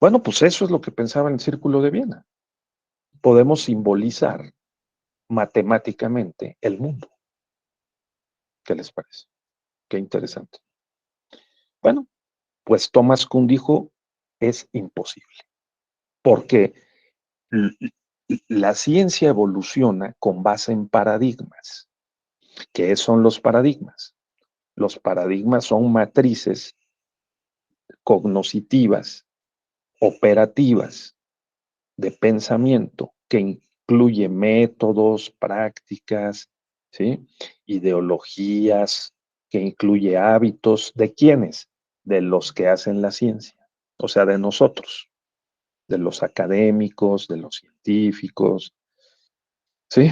Bueno, pues eso es lo que pensaba el Círculo de Viena. Podemos simbolizar matemáticamente el mundo. ¿Qué les parece? Qué interesante. Bueno, pues Thomas Kuhn dijo, es imposible, porque la ciencia evoluciona con base en paradigmas. ¿Qué son los paradigmas? Los paradigmas son matrices cognoscitivas, operativas, de pensamiento, que incluye métodos, prácticas, ¿sí? Ideologías, que incluye hábitos. ¿De quiénes? De los que hacen la ciencia, o sea, de nosotros, de los académicos, de los científicos, ¿sí?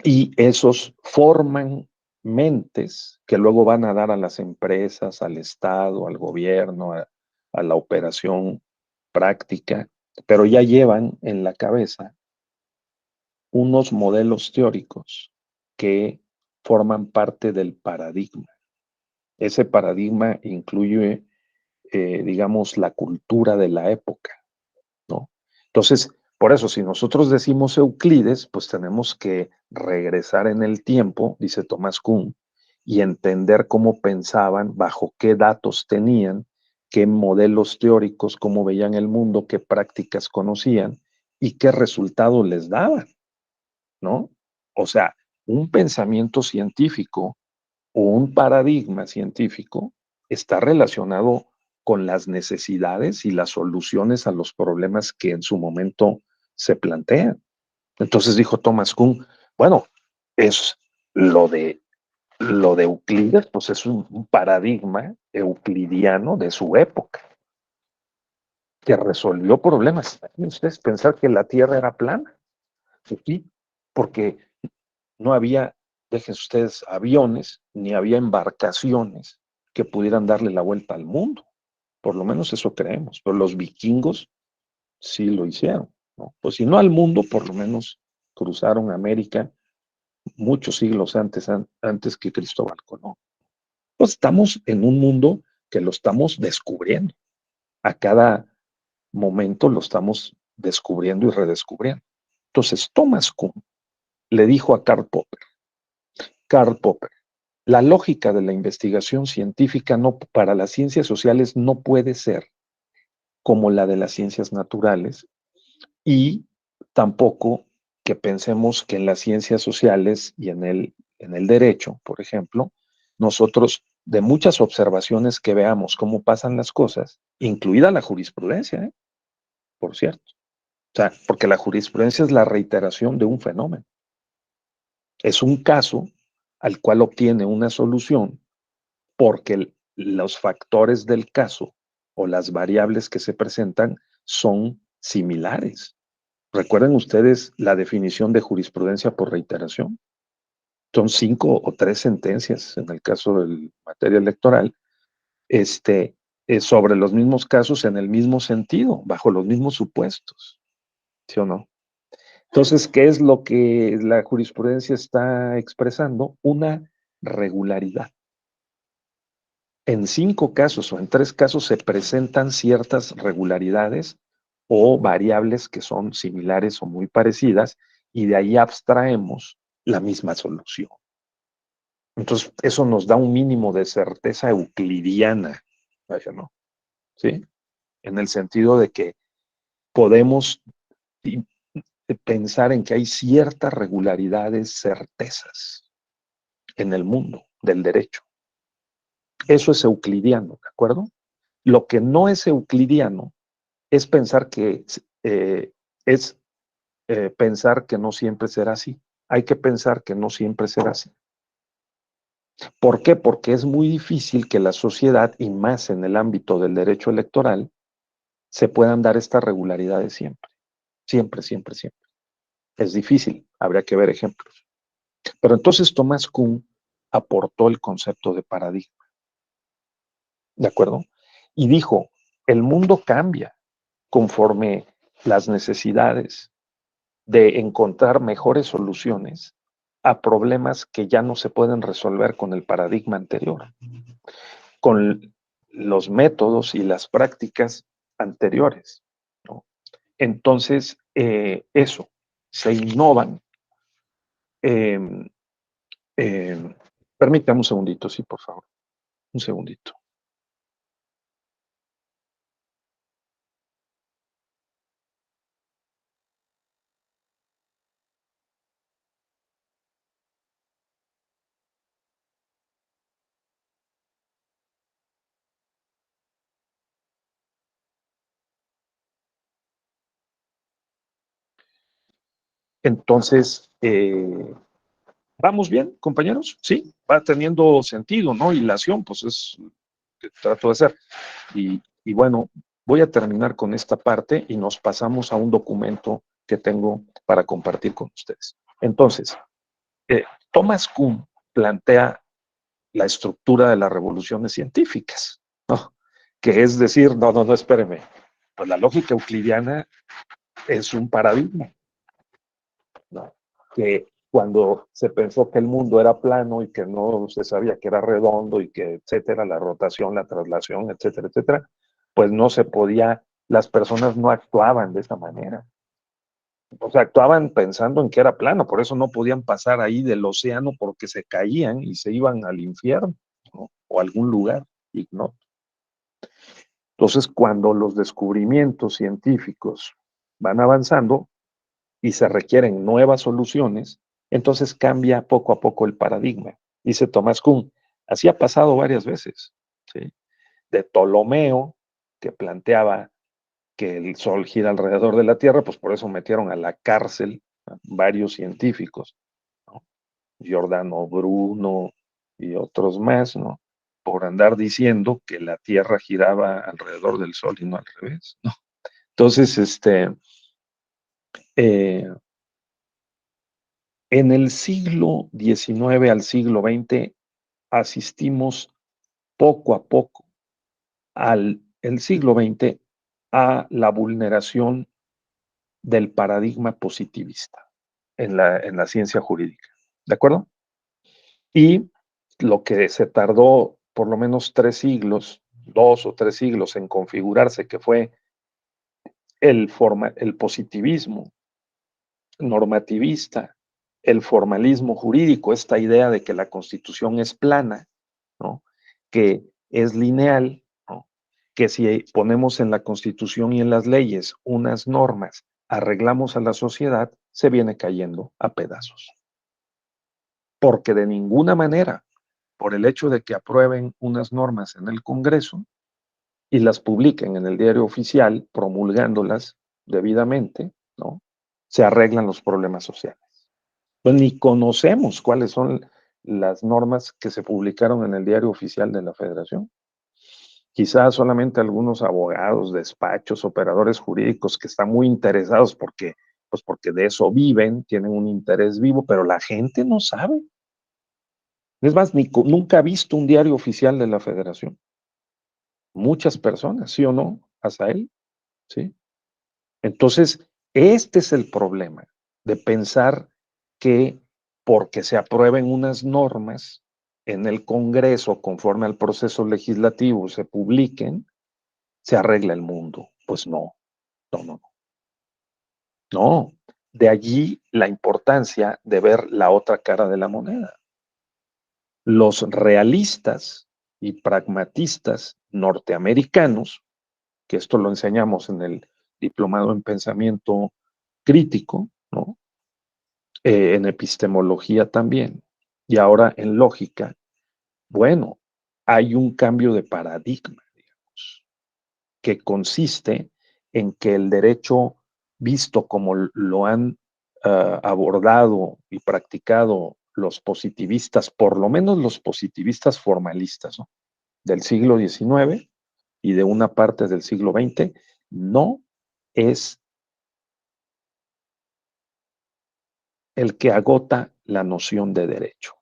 Y esos forman mentes que luego van a dar a las empresas, al Estado, al gobierno, a la operación práctica, pero ya llevan en la cabeza unos modelos teóricos que forman parte del paradigma. Ese paradigma incluye, digamos, la cultura de la época, ¿no? Entonces, por eso, si nosotros decimos Euclides, pues tenemos que regresar en el tiempo, dice Thomas Kuhn, y entender cómo pensaban, bajo qué datos tenían, qué modelos teóricos, cómo veían el mundo, qué prácticas conocían y qué resultado les daban, ¿no? O sea, un pensamiento científico o un paradigma científico está relacionado con las necesidades y las soluciones a los problemas que en su momento se plantean. Entonces dijo Thomas Kuhn, bueno, es lo de Euclides, pues es un paradigma euclidiano de su época, que resolvió problemas. Ustedes pensar que la Tierra era plana, sí, porque no había, déjense ustedes, aviones, ni había embarcaciones que pudieran darle la vuelta al mundo. Por lo menos eso creemos. Pero los vikingos sí lo hicieron, ¿no? Pues si no al mundo, por lo menos cruzaron América muchos siglos antes que Cristóbal Colón. Pues estamos en un mundo que lo estamos descubriendo. A cada momento lo estamos descubriendo y redescubriendo. Entonces, Thomas Kuhn le dijo a Karl Popper, la lógica de la investigación científica no, para las ciencias sociales no puede ser como la de las ciencias naturales y tampoco que pensemos que en las ciencias sociales y en el derecho, por ejemplo, nosotros de muchas observaciones que veamos cómo pasan las cosas, incluida la jurisprudencia, por cierto. O sea, porque la jurisprudencia es la reiteración de un fenómeno. Es un caso al cual obtiene una solución porque los factores del caso o las variables que se presentan son similares. ¿Recuerden ustedes la definición de jurisprudencia por reiteración? Son 5 o 3 sentencias en el caso de materia electoral, sobre los mismos casos en el mismo sentido, bajo los mismos supuestos. ¿Sí o no? Entonces, ¿qué es lo que la jurisprudencia está expresando? Una regularidad. En 5 casos o en 3 casos se presentan ciertas regularidades o variables que son similares o muy parecidas y de ahí abstraemos la misma solución. Entonces, eso nos da un mínimo de certeza euclidiana, vaya, ¿no? ¿Sí? En el sentido de que podemos pensar en que hay ciertas regularidades, certezas en el mundo del derecho. Eso es euclidiano, ¿de acuerdo? Lo que no es euclidiano es pensar que es pensar que no siempre será así. Hay que pensar que no siempre será así. ¿Por qué? Porque es muy difícil que la sociedad, y más en el ámbito del derecho electoral, se puedan dar estas regularidades siempre. Siempre, siempre, siempre. Es difícil, habría que ver ejemplos. Pero entonces Thomas Kuhn aportó el concepto de paradigma, ¿de acuerdo? Y dijo, el mundo cambia conforme las necesidades de encontrar mejores soluciones a problemas que ya no se pueden resolver con el paradigma anterior, con los métodos y las prácticas anteriores, ¿no? Entonces, eso, se innovan. Eh, eh, Permítame un segundito, sí, por favor, un segundito. Entonces, ¿vamos bien, compañeros? Sí, va teniendo sentido, ¿no? Hilación, pues es lo que trato de hacer. Y bueno, voy a terminar con esta parte y nos pasamos a un documento que tengo para compartir con ustedes. Entonces, Thomas Kuhn plantea la estructura de las revoluciones científicas, ¿no? Que es decir, no, espéreme, pues la lógica euclidiana es un paradigma, ¿no? Que cuando se pensó que el mundo era plano y que no se sabía que era redondo y que, etcétera, la rotación, la traslación, etcétera, etcétera, pues no se podía, las personas no actuaban de esa manera. O sea, actuaban pensando en que era plano, por eso no podían pasar ahí del océano porque se caían y se iban al infierno, ¿no? O a algún lugar ignoto. Entonces, cuando los descubrimientos científicos van avanzando, y se requieren nuevas soluciones, entonces cambia poco a poco el paradigma. Dice Tomás Kuhn, así ha pasado varias veces, ¿sí? De Ptolomeo, que planteaba que el Sol gira alrededor de la Tierra, pues por eso metieron a la cárcel a varios científicos, ¿no? Giordano Bruno y otros más, ¿no? Por andar diciendo que la Tierra giraba alrededor del Sol y no al revés, ¿no? Entonces, eh, en el siglo XIX al siglo XX asistimos poco a poco al el siglo XX a la vulneración del paradigma positivista en la ciencia jurídica. ¿De acuerdo? Y lo que se tardó por lo menos 3 siglos, 2 o 3 siglos en configurarse, que fue el positivismo normativista, el formalismo jurídico, esta idea de que la Constitución es plana, ¿no? Que es lineal, ¿no? Que si ponemos en la Constitución y en las leyes unas normas, arreglamos a la sociedad, se viene cayendo a pedazos. Porque de ninguna manera, por el hecho de que aprueben unas normas en el Congreso y las publiquen en el diario oficial, promulgándolas debidamente, ¿no? Se arreglan los problemas sociales. Pues ni conocemos cuáles son las normas que se publicaron en el diario oficial de la Federación. Quizás solamente algunos abogados, despachos, operadores jurídicos que están muy interesados pues porque de eso viven, tienen un interés vivo, pero la gente no sabe. Es más, nunca ha visto un diario oficial de la Federación. Muchas personas, ¿sí o no, Asael? ¿Sí? Entonces, Este es el problema de pensar que porque se aprueben unas normas en el Congreso conforme al proceso legislativo se publiquen, se arregla el mundo. Pues no, no, no, no. De allí la importancia de ver la otra cara de la moneda. Los realistas y pragmatistas norteamericanos, que esto lo enseñamos en el diplomado en pensamiento crítico, ¿no? En epistemología también, y ahora en lógica, bueno, hay un cambio de paradigma, digamos, que consiste en que el derecho visto como lo han abordado y practicado los positivistas, por lo menos los positivistas formalistas, ¿no? Del siglo XIX y de una parte del siglo XX, no es el que agota la noción de derecho.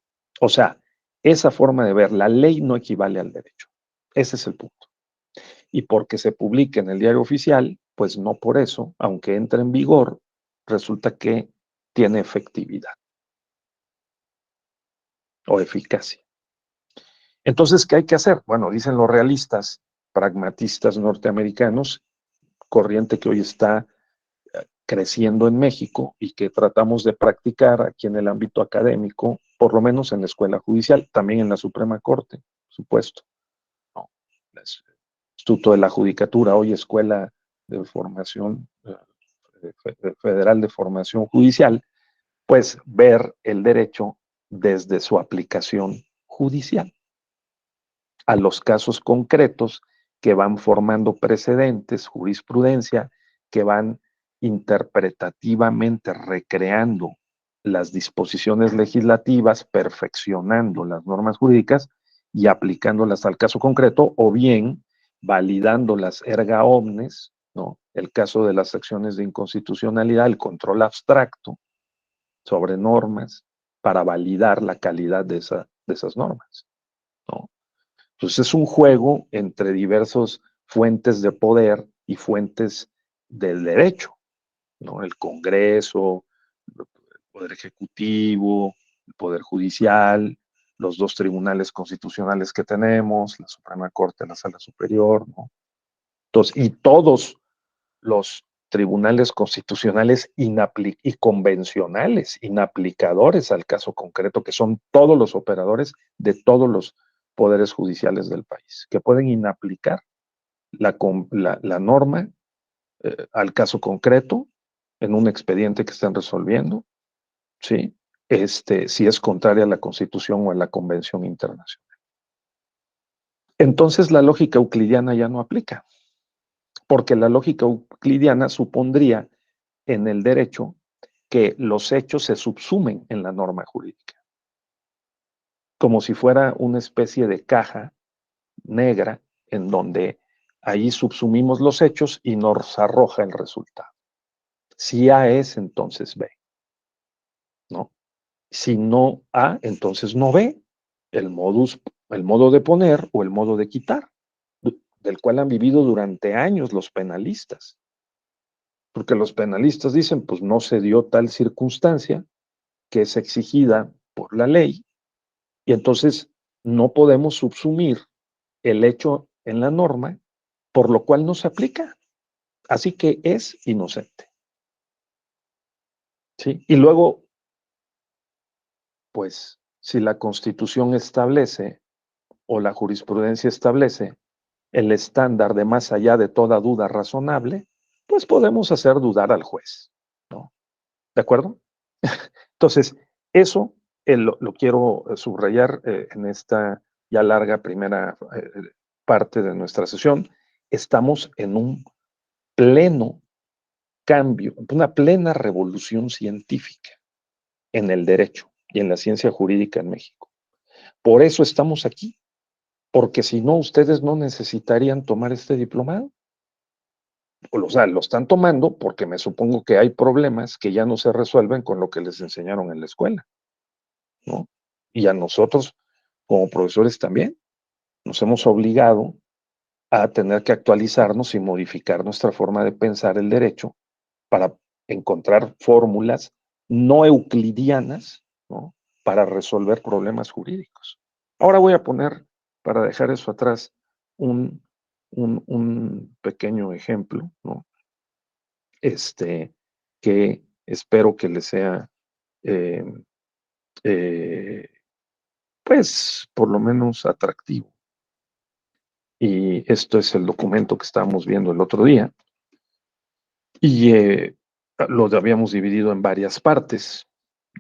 O sea, esa forma de ver la ley no equivale al derecho. Ese es el punto. Y porque se publique en el diario oficial, pues no por eso, aunque entre en vigor, resulta que tiene efectividad o eficacia. Entonces, ¿qué hay que hacer? Bueno, dicen los realistas, pragmatistas norteamericanos, corriente que hoy está creciendo en México y que tratamos de practicar aquí en el ámbito académico, por lo menos en la escuela judicial, también en la Suprema Corte, por supuesto. No, el Instituto de la Judicatura, hoy Escuela de Formación Federal de Formación Judicial, pues ver el derecho desde su aplicación judicial a los casos concretos que van formando precedentes, jurisprudencia, que van interpretativamente recreando las disposiciones legislativas, perfeccionando las normas jurídicas y aplicándolas al caso concreto, o bien validándolas erga omnes, ¿no? El caso de las acciones de inconstitucionalidad, el control abstracto sobre normas para validar la calidad de esas normas, ¿no? Entonces es un juego entre diversas fuentes de poder y fuentes del derecho, ¿no? El Congreso, el Poder Ejecutivo, el Poder Judicial, los dos tribunales constitucionales que tenemos, la Suprema Corte, la Sala Superior, ¿no? Entonces, y todos los tribunales constitucionales y convencionales, inaplicadores al caso concreto, que son todos los operadores de todos los poderes judiciales del país, que pueden inaplicar la norma al caso concreto en un expediente que estén resolviendo, ¿sí? Si es contraria a la Constitución o a la Convención Internacional. Entonces la lógica euclidiana ya no aplica, porque la lógica euclidiana supondría en el derecho que los hechos se subsumen en la norma jurídica, como si fuera una especie de caja negra en donde ahí subsumimos los hechos y nos arroja el resultado. Si A es, entonces B, ¿no? Si no A, entonces no B, el modo de poner o el modo de quitar, del cual han vivido durante años los penalistas. Porque los penalistas dicen, pues no se dio tal circunstancia que es exigida por la ley, y entonces no podemos subsumir el hecho en la norma, por lo cual no se aplica. Así que es inocente. ¿Sí? Y luego, pues, si la Constitución establece o la jurisprudencia establece el estándar de más allá de toda duda razonable, pues podemos hacer dudar al juez, ¿no? ¿De acuerdo? Entonces, eso lo quiero subrayar en esta ya larga primera parte de nuestra sesión. Estamos en un pleno cambio, una plena revolución científica en el derecho y en la ciencia jurídica en México. Por eso estamos aquí, porque si no, ustedes no necesitarían tomar este diplomado. O sea, lo están tomando porque me supongo que hay problemas que ya no se resuelven con lo que les enseñaron en la escuela, ¿no? Y a nosotros, como profesores también, nos hemos obligado a tener que actualizarnos y modificar nuestra forma de pensar el derecho para encontrar fórmulas no euclidianas, ¿no?, para resolver problemas jurídicos. Ahora voy a poner, para dejar eso atrás, un pequeño ejemplo, ¿no?, que espero que les sea, eh, eh, pues, por lo menos atractivo. Y esto es el documento que estábamos viendo el otro día. Y lo habíamos dividido en varias partes.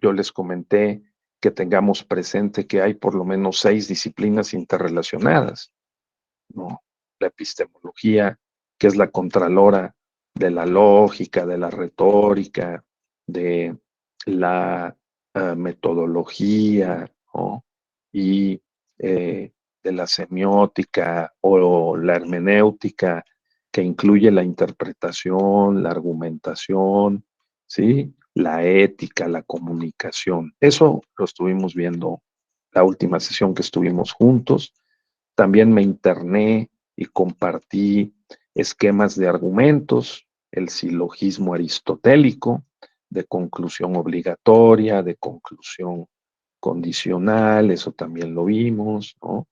Yo les comenté que tengamos presente que hay por lo menos 6 disciplinas interrelacionadas, ¿no? La epistemología, que es la contralora de la lógica, de la retórica, de la metodología, ¿no?, y de la semiótica o la hermenéutica, que incluye la interpretación, la argumentación, ¿sí?, la ética, la comunicación. Eso lo estuvimos viendo la última sesión que estuvimos juntos. También me interné y compartí esquemas de argumentos, el silogismo aristotélico, de conclusión obligatoria, de conclusión condicional, eso también lo vimos, ¿no?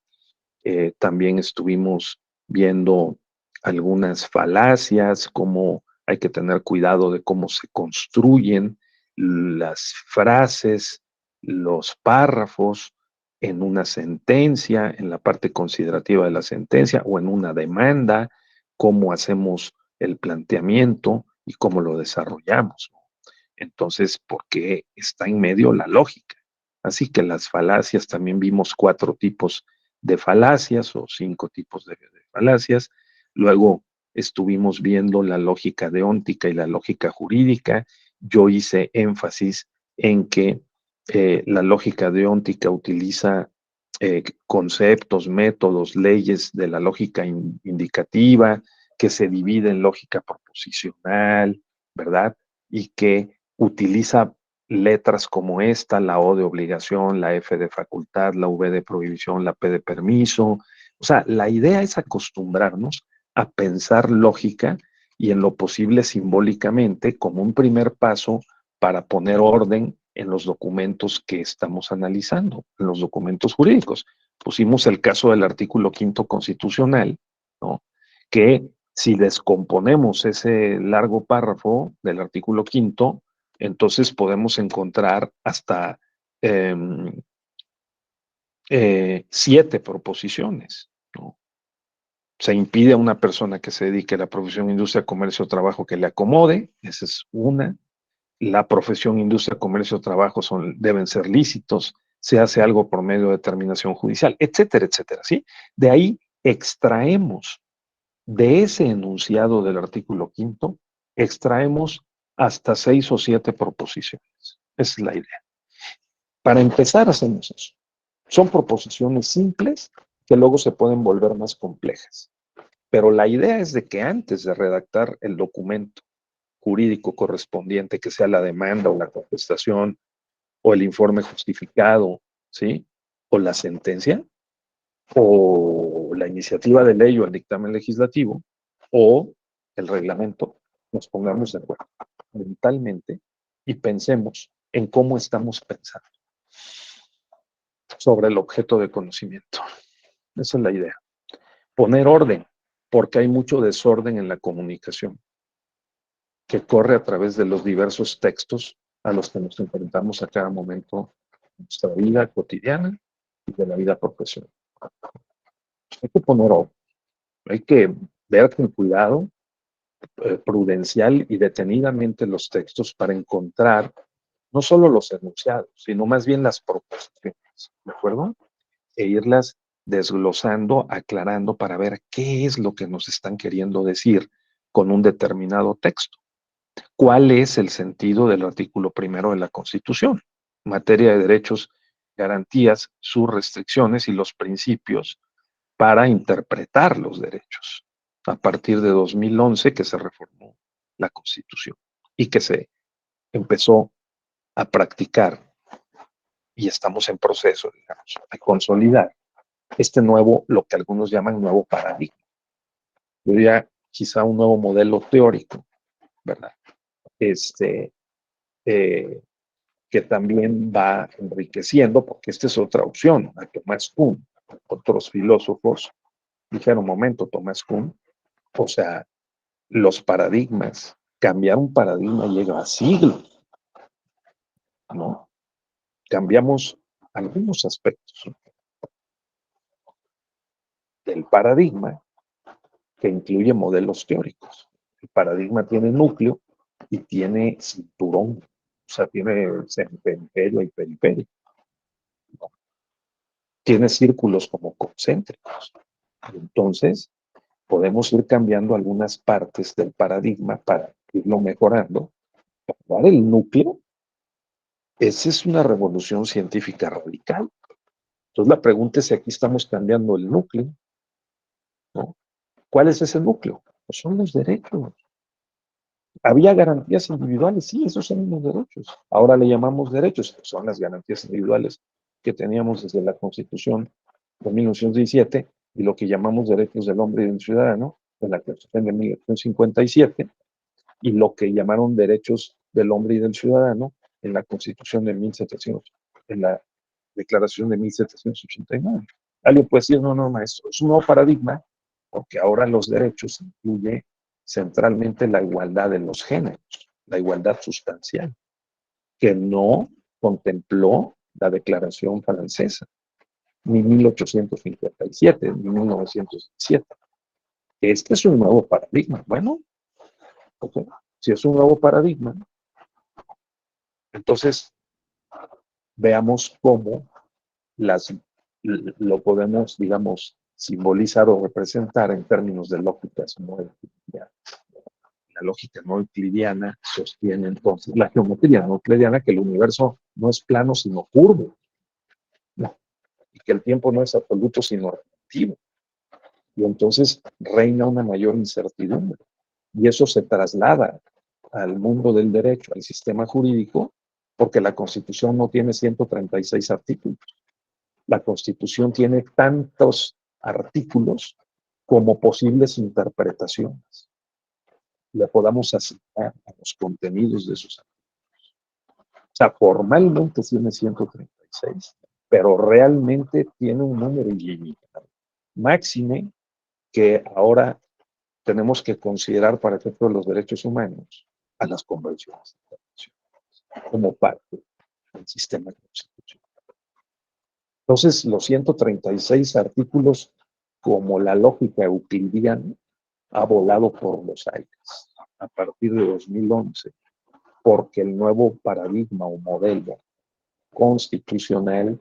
También estuvimos viendo algunas falacias, cómo hay que tener cuidado de cómo se construyen las frases, los párrafos en una sentencia, en la parte considerativa de la sentencia o en una demanda, cómo hacemos el planteamiento y cómo lo desarrollamos. Entonces, ¿por qué está en medio la lógica? Así que las falacias, también vimos 4 tipos de falacias o 5 tipos de falacias. Luego estuvimos viendo la lógica deóntica y la lógica jurídica. Yo hice énfasis en que la lógica deóntica utiliza conceptos, métodos, leyes de la lógica indicativa, que se divide en lógica proposicional, ¿verdad? Y que utiliza letras como esta, la O de obligación, la F de facultad, la V de prohibición, la P de permiso. O sea, la idea es acostumbrarnos a pensar lógica y en lo posible simbólicamente como un primer paso para poner orden en los documentos que estamos analizando, en los documentos jurídicos. Pusimos el caso del artículo 5º constitucional, ¿no?, que si descomponemos ese largo párrafo del artículo 5º, entonces podemos encontrar hasta 7 proposiciones, ¿no? Se impide a una persona que se dedique a la profesión, industria, comercio o trabajo que le acomode, esa es una. La profesión, industria, comercio o trabajo deben ser lícitos, se hace algo por medio de determinación judicial, etcétera, etcétera, ¿sí? De ahí extraemos, de ese enunciado del artículo 5º, extraemos hasta 6 o 7 proposiciones. Esa es la idea. Para empezar, hacemos eso. Son proposiciones simples que luego se pueden volver más complejas. Pero la idea es de que antes de redactar el documento jurídico correspondiente, que sea la demanda o la contestación o el informe justificado, ¿sí?, o la sentencia, o la iniciativa de ley o el dictamen legislativo, o el reglamento, nos pongamos de acuerdo mentalmente y pensemos en cómo estamos pensando sobre el objeto de conocimiento. Esa es la idea. Poner orden, porque hay mucho desorden en la comunicación que corre a través de los diversos textos a los que nos enfrentamos a cada momento de nuestra vida cotidiana y de la vida profesional. Hay que poner orden, hay que ver con cuidado, prudencial y detenidamente los textos para encontrar no solo los enunciados, sino más bien las proposiciones, ¿de acuerdo? E irlas desglosando, aclarando para ver qué es lo que nos están queriendo decir con un determinado texto. ¿Cuál es el sentido del artículo 1º de la Constitución? Materia de derechos, garantías, sus restricciones y los principios para interpretar los derechos. A partir de 2011 que se reformó la Constitución y que se empezó a practicar y estamos en proceso, digamos, de consolidar este nuevo, lo que algunos llaman nuevo paradigma. Yo diría quizá un nuevo modelo teórico, ¿verdad? eh, que también va enriqueciendo, porque esta es otra opción. A Tomás Kuhn, otros filósofos dijeron, momento, Tomás Kuhn, o sea, los paradigmas, cambiar un paradigma lleva siglos, ¿no? Cambiamos algunos aspectos del paradigma que incluye modelos teóricos. El paradigma tiene núcleo y tiene cinturón, o sea, tiene periferia y periferia. ¿No? Tiene círculos como concéntricos. Entonces, podemos ir cambiando algunas partes del paradigma para irlo mejorando. Para el núcleo, esa es una revolución científica radical. Entonces, la pregunta es si aquí estamos cambiando el núcleo, ¿no? ¿Cuál es ese núcleo? Pues son los derechos. Había garantías individuales, sí, esos son los derechos. Ahora le llamamos derechos, son las garantías individuales que teníamos desde la Constitución de 1917 y lo que llamamos derechos del hombre y del ciudadano de la Constitución de 1957 y lo que llamaron derechos del hombre y del ciudadano en la Constitución de 1700, en la Declaración de 1789. Alguien puede decir, no, no, maestro, es un nuevo paradigma porque ahora los derechos incluyen centralmente la igualdad de los géneros, la igualdad sustancial, que no contempló la Declaración Francesa, ni 1857, ni 1917. Este es un nuevo paradigma. Bueno, okay. Si es un nuevo paradigma, entonces veamos cómo lo podemos, digamos, simbolizar o representar en términos de lógicas no euclidianas. La lógica no euclidiana sostiene entonces la geometría no euclidiana que el universo no es plano sino curvo, ¿no? Y que el tiempo no es absoluto sino relativo. Y entonces reina una mayor incertidumbre. Y eso se traslada al mundo del derecho, al sistema jurídico, porque la Constitución no tiene 136 artículos. La Constitución tiene tantos artículos como posibles interpretaciones. Le podamos asignar a los contenidos de esos artículos. O sea, formalmente tiene 136, pero realmente tiene un número ilimitado. Máxime que ahora tenemos que considerar para efectos de los derechos humanos a las convenciones internacionales como parte del sistema constitucional. Entonces, los 136 artículos, como la lógica euclidiana, ha volado por los aires a partir de 2011, porque el nuevo paradigma o modelo constitucional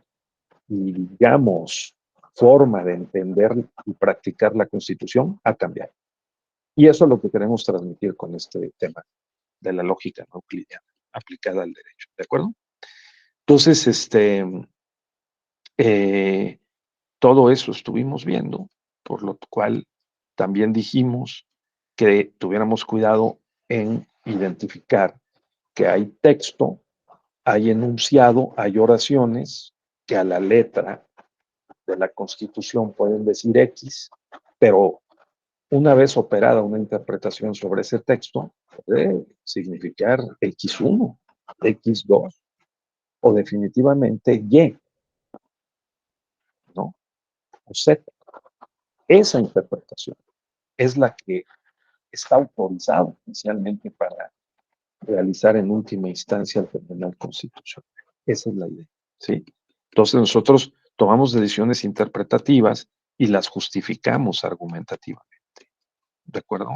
y, digamos, forma de entender y practicar la Constitución ha cambiado. Y eso es lo que queremos transmitir con este tema de la lógica no euclidiana aplicada al derecho, ¿de acuerdo? Entonces, eh, todo eso estuvimos viendo, por lo cual también dijimos que tuviéramos cuidado en identificar que hay texto, hay enunciado, hay oraciones que a la letra de la Constitución pueden decir X, pero una vez operada una interpretación sobre ese texto, puede significar X1, X2 o definitivamente Y, ¿no? O Z. Esa interpretación es la que está autorizada oficialmente para realizar en última instancia el Tribunal Constitucional. Esa es la idea, ¿sí? Entonces nosotros tomamos decisiones interpretativas y las justificamos argumentativamente, ¿de acuerdo?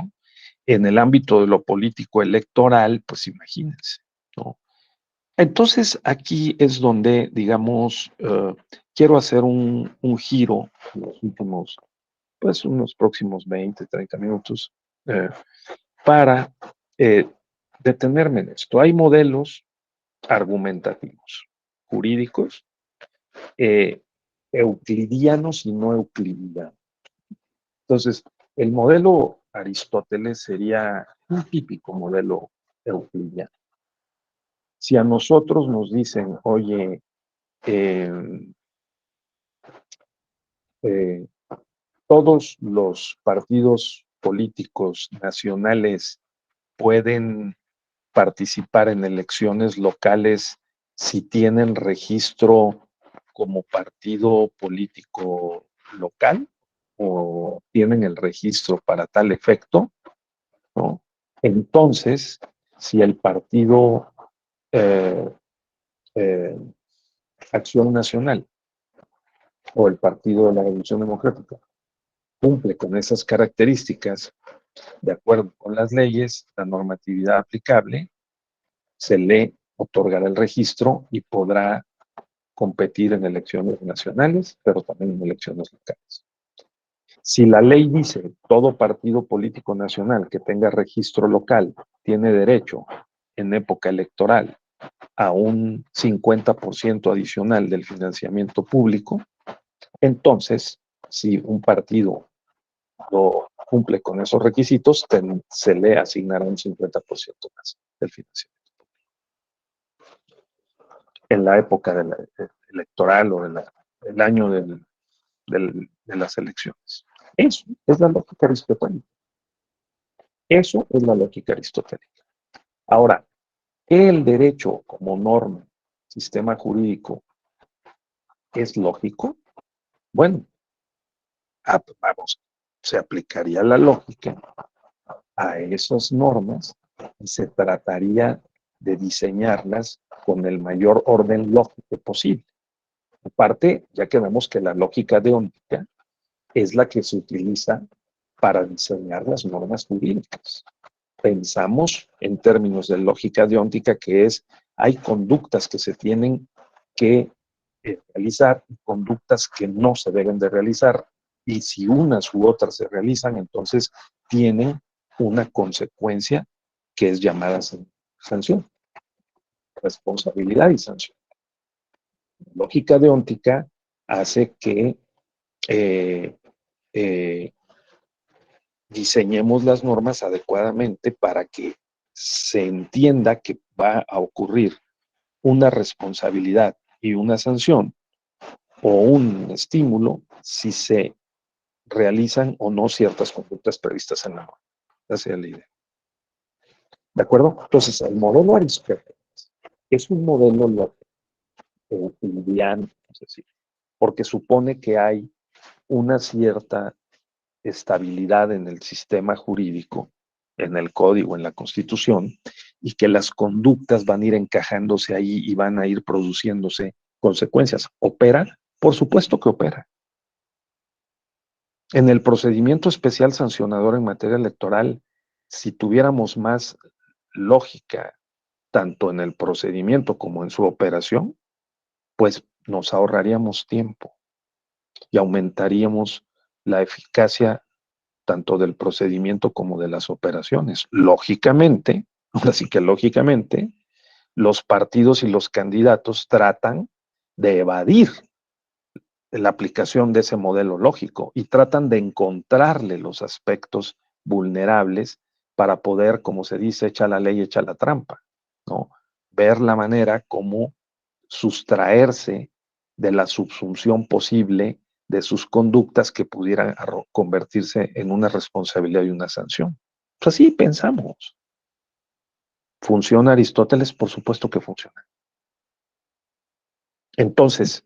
En el ámbito de lo político electoral, pues imagínense, ¿no? Entonces aquí es donde, digamos, quiero hacer un giro en los últimos, pues unos próximos 20, 30 minutos eh, para detenerme en esto. Hay modelos argumentativos, jurídicos, eh, euclidianos y no euclidianos. Entonces, el modelo Aristóteles sería un típico modelo euclidiano. Si a nosotros nos dicen, oye, eh, eh, todos los partidos políticos nacionales pueden participar en elecciones locales si tienen registro como partido político local o tienen el registro para tal efecto, ¿no? Entonces, si el partido eh, eh, Acción Nacional o el Partido de la Revolución Democrática cumple con esas características de acuerdo con las leyes, la normatividad aplicable, se le otorgará el registro y podrá competir en elecciones nacionales, pero también en elecciones locales. Si la ley dice todo partido político nacional que tenga registro local tiene derecho en época electoral a un 50% adicional del financiamiento público, entonces, si un partido no cumple con esos requisitos, se le asignará un 50% más del financiamiento en la época de la, electoral o del año de las elecciones. Eso es la lógica aristotélica. Eso es la lógica aristotélica. Ahora, el derecho como norma, sistema jurídico, es lógico. Bueno, vamos, se aplicaría la lógica a esas normas y se trataría de diseñarlas con el mayor orden lógico posible. Aparte, ya que vemos que la lógica deóntica es la que se utiliza para diseñar las normas jurídicas. Pensamos en términos de lógica deóntica que es, hay conductas que se tienen que realizar y conductas que no se deben de realizar. Y si unas u otras se realizan, entonces tienen una consecuencia que es llamada sanción, responsabilidad y sanción. La lógica deóntica hace que eh, diseñemos las normas adecuadamente para que se entienda que va a ocurrir una responsabilidad y una sanción o un estímulo si se realizan o no ciertas conductas previstas en la norma. Esa es la idea. ¿De acuerdo? Entonces, el modelo aristotélico es un modelo es decir, porque supone que hay una cierta estabilidad en el sistema jurídico, en el código, en la constitución, y que las conductas van a ir encajándose ahí y van a ir produciéndose consecuencias. ¿Opera? Por supuesto que opera. En el procedimiento especial sancionador en materia electoral, si tuviéramos más lógica, tanto en el procedimiento como en su operación, pues nos ahorraríamos tiempo y aumentaríamos la eficacia tanto del procedimiento como de las operaciones. Lógicamente, así que lógicamente, los partidos y los candidatos tratan de evadir la aplicación de ese modelo lógico y tratan de encontrarle los aspectos vulnerables para poder, como se dice, echa la ley, echa la trampa, ¿no? Ver la manera como sustraerse de la subsunción posible de sus conductas que pudieran convertirse en una responsabilidad y una sanción. Pues así pensamos. ¿Funciona Aristóteles? Por supuesto que funciona. Entonces,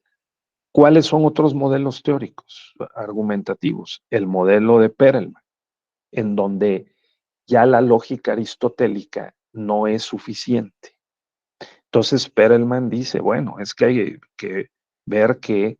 ¿cuáles son otros modelos teóricos argumentativos? El modelo de Perelman, en donde ya la lógica aristotélica no es suficiente. Entonces Perelman dice, bueno, es que hay que ver que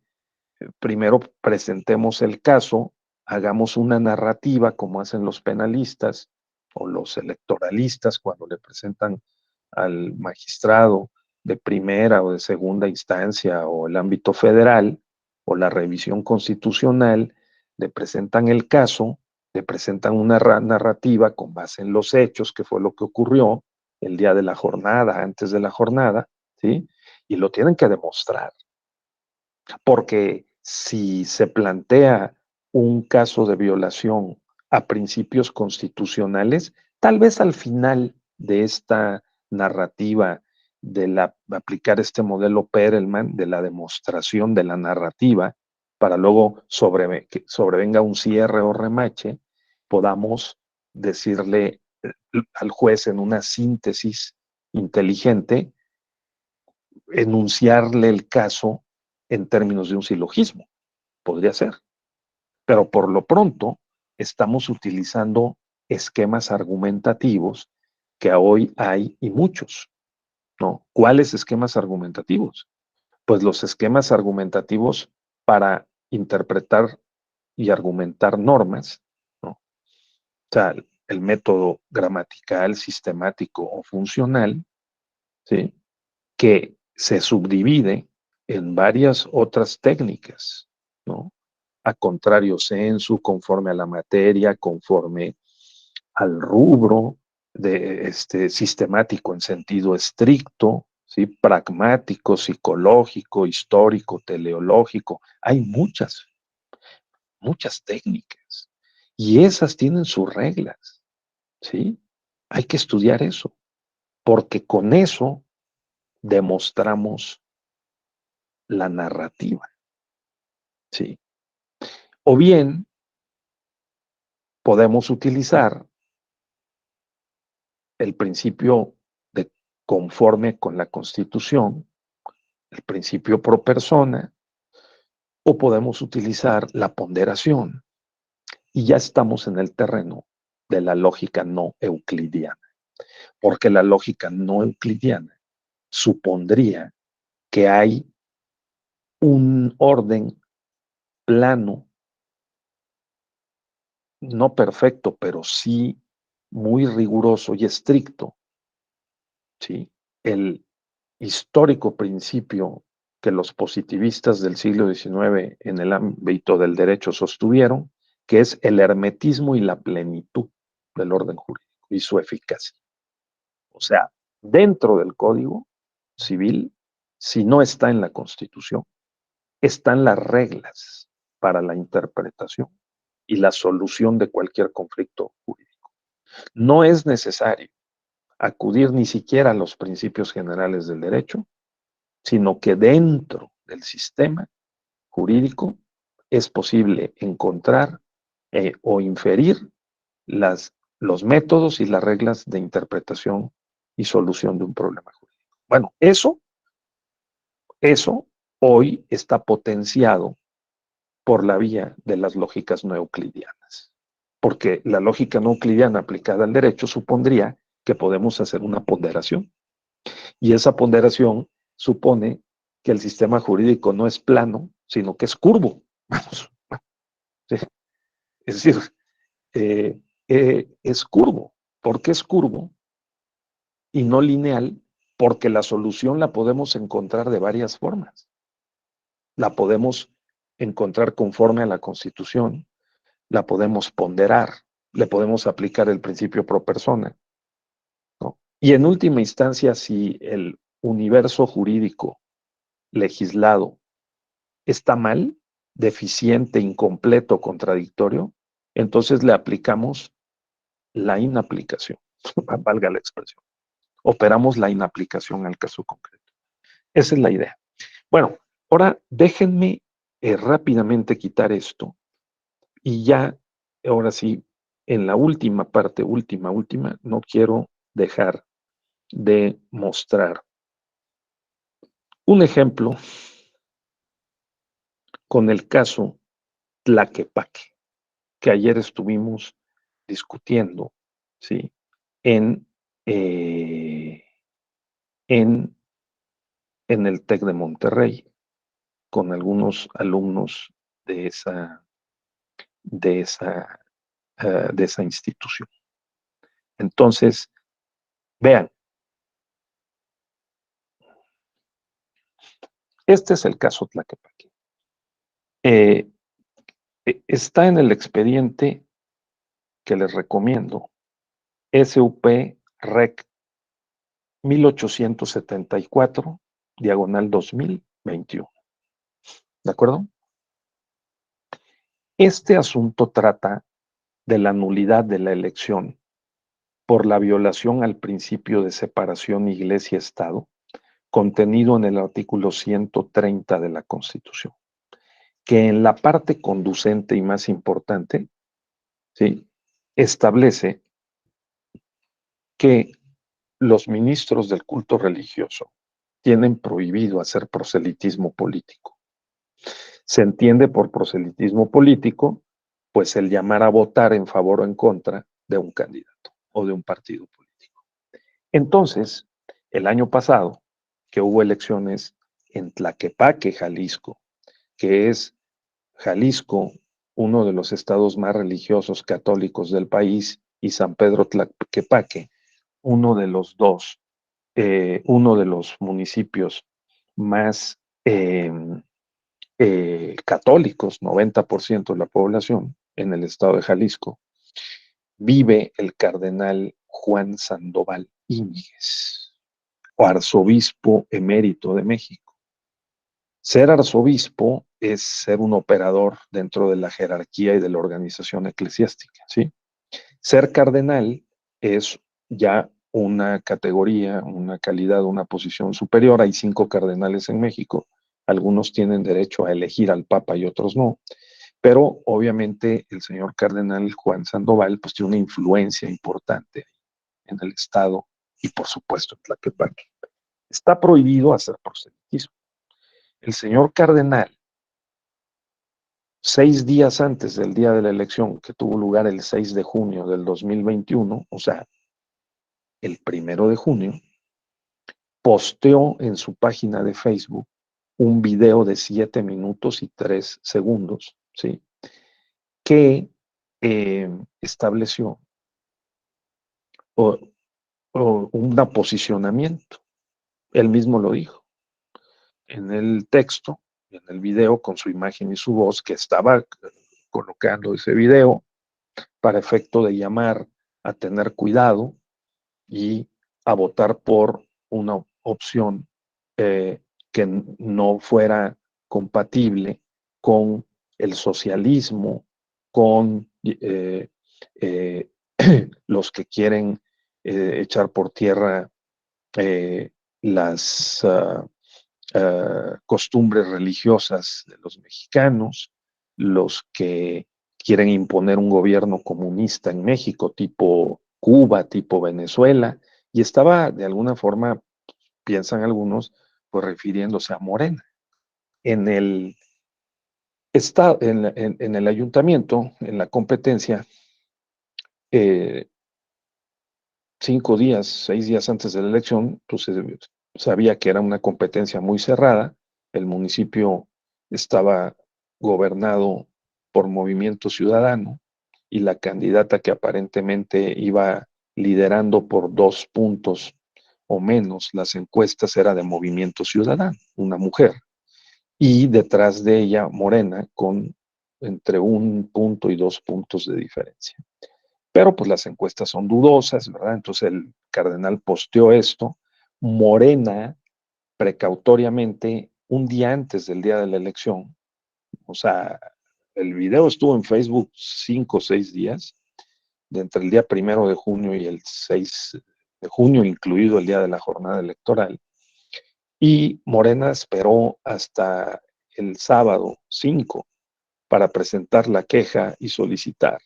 primero presentemos el caso, hagamos una narrativa como hacen los penalistas o los electoralistas cuando le presentan al magistrado de primera o de segunda instancia o el ámbito federal o la revisión constitucional, le presentan el caso, le presentan una narrativa con base en los hechos, que fue lo que ocurrió el día de la jornada, antes de la jornada, ¿sí? Y lo tienen que demostrar. Porque si se plantea un caso de violación a principios constitucionales, tal vez al final de esta narrativa de aplicar este modelo Perelman, de la demostración de la narrativa, para luego que sobrevenga un cierre o remache, podamos decirle al juez en una síntesis inteligente enunciarle el caso en términos de un silogismo. Podría ser. Pero por lo pronto estamos utilizando esquemas argumentativos que hoy hay y muchos, ¿no? ¿Cuáles esquemas argumentativos? Pues los esquemas argumentativos para interpretar y argumentar normas, ¿no? O sea, el método gramatical, sistemático o funcional, ¿sí? Que se subdivide en varias otras técnicas, ¿no? A contrario sensu, conforme a la materia, conforme al rubro de sistemático en sentido estricto, ¿sí? Pragmático, psicológico, histórico, teleológico. Hay muchas técnicas y esas tienen sus reglas, ¿sí? Hay que estudiar eso, porque con eso demostramos la narrativa, ¿sí? O bien podemos utilizar el principio de conforme con la Constitución, el principio pro persona, o podemos utilizar la ponderación. Y ya estamos en el terreno de la lógica no euclidiana, porque la lógica no euclidiana supondría que hay un orden plano, no perfecto, pero sí muy riguroso y estricto, ¿sí? El histórico principio que los positivistas del siglo XIX en el ámbito del derecho sostuvieron, que es el hermetismo y la plenitud del orden jurídico y su eficacia. O sea, dentro del Código Civil, si no está en la Constitución, están las reglas para la interpretación y la solución de cualquier conflicto jurídico. No es necesario acudir ni siquiera a los principios generales del derecho, sino que dentro del sistema jurídico es posible encontrar o inferir los métodos y las reglas de interpretación y solución de un problema jurídico. Bueno, eso hoy está potenciado por la vía de las lógicas no euclidianas, porque la lógica no euclidiana aplicada al derecho supondría que podemos hacer una ponderación, y esa ponderación supone que el sistema jurídico no es plano, sino que es curvo. Vamos, ¿sí? Es decir, es curvo. ¿Por qué es curvo y no lineal? Porque la solución la podemos encontrar de varias formas. La podemos encontrar conforme a la Constitución, la podemos ponderar, le podemos aplicar el principio pro persona, ¿no? Y en última instancia, si el universo jurídico legislado está mal, deficiente, incompleto, contradictorio, entonces le aplicamos la inaplicación, valga la expresión. Operamos la inaplicación al caso concreto. Esa es la idea. Bueno, ahora déjenme rápidamente quitar esto y ya, ahora sí, en la última parte, última, no quiero dejar de mostrar un ejemplo con el caso Tlaquepaque, que ayer estuvimos discutiendo, ¿sí? En, eh, en, en el TEC de Monterrey, con algunos alumnos de de esa, de esa institución. Entonces, vean, este es el caso Tlaquepaque. Está en el expediente que les recomiendo, SUP Rec 1874, diagonal 2021. ¿De acuerdo? Este asunto trata de la nulidad de la elección por la violación al principio de separación Iglesia-Estado, contenido en el artículo 130 de la Constitución, que en la parte conducente y más importante, ¿sí?, establece que los ministros del culto religioso tienen prohibido hacer proselitismo político. Se entiende por proselitismo político, pues el llamar a votar en favor o en contra de un candidato o de un partido político. Entonces, el año pasado, que hubo elecciones en Tlaquepaque, Jalisco, que es Jalisco, uno de los estados más religiosos católicos del país, y San Pedro Tlaquepaque, uno de los uno de los municipios más católicos, 90% de la población en el estado de Jalisco, vive el cardenal Juan Sandoval Íñiguez, o arzobispo emérito de México. Ser arzobispo es ser un operador dentro de la jerarquía y de la organización eclesiástica, ¿sí? Ser cardenal es ya una categoría, una calidad, una posición superior. Hay 5 cardenales en México. Algunos tienen derecho a elegir al Papa y otros no. Pero obviamente el señor cardenal Juan Sandoval pues tiene una influencia importante en el Estado y por supuesto en Tlaquepaque. Está prohibido hacer proselitismo. El señor cardenal, 6 días antes del día de la elección, que tuvo lugar el 6 de junio del 2021, o sea, el 1 de junio, posteó en su página de Facebook un video de 7 minutos y 3 segundos, ¿sí? Que estableció un posicionamiento. Él mismo lo dijo en el texto, en el video, con su imagen y su voz, que estaba colocando ese video para efecto de llamar a tener cuidado y a votar por una opción que no fuera compatible con el socialismo, con los que quieren echar por tierra las costumbres religiosas de los mexicanos, los que quieren imponer un gobierno comunista en México, tipo Cuba, tipo Venezuela, y estaba de alguna forma, piensan algunos, pues refiriéndose a Morena. En el, en el ayuntamiento, en la competencia, 5 días, 6 días antes de la elección, pues sabía que era una competencia muy cerrada. El municipio estaba gobernado por Movimiento Ciudadano y la candidata que aparentemente iba liderando por 2 puntos o menos las encuestas era de Movimiento Ciudadano, una mujer. Y detrás de ella Morena con entre 1 punto y 2 puntos de diferencia. Pero pues las encuestas son dudosas, ¿verdad? Entonces el cardenal posteó esto. Morena, precautoriamente, un día antes del día de la elección, o sea, el video estuvo en Facebook 5 o 6 días, de entre el día 1 de junio y el 6 de junio, incluido el día de la jornada electoral. Y Morena esperó hasta el sábado 5 para presentar la queja y solicitar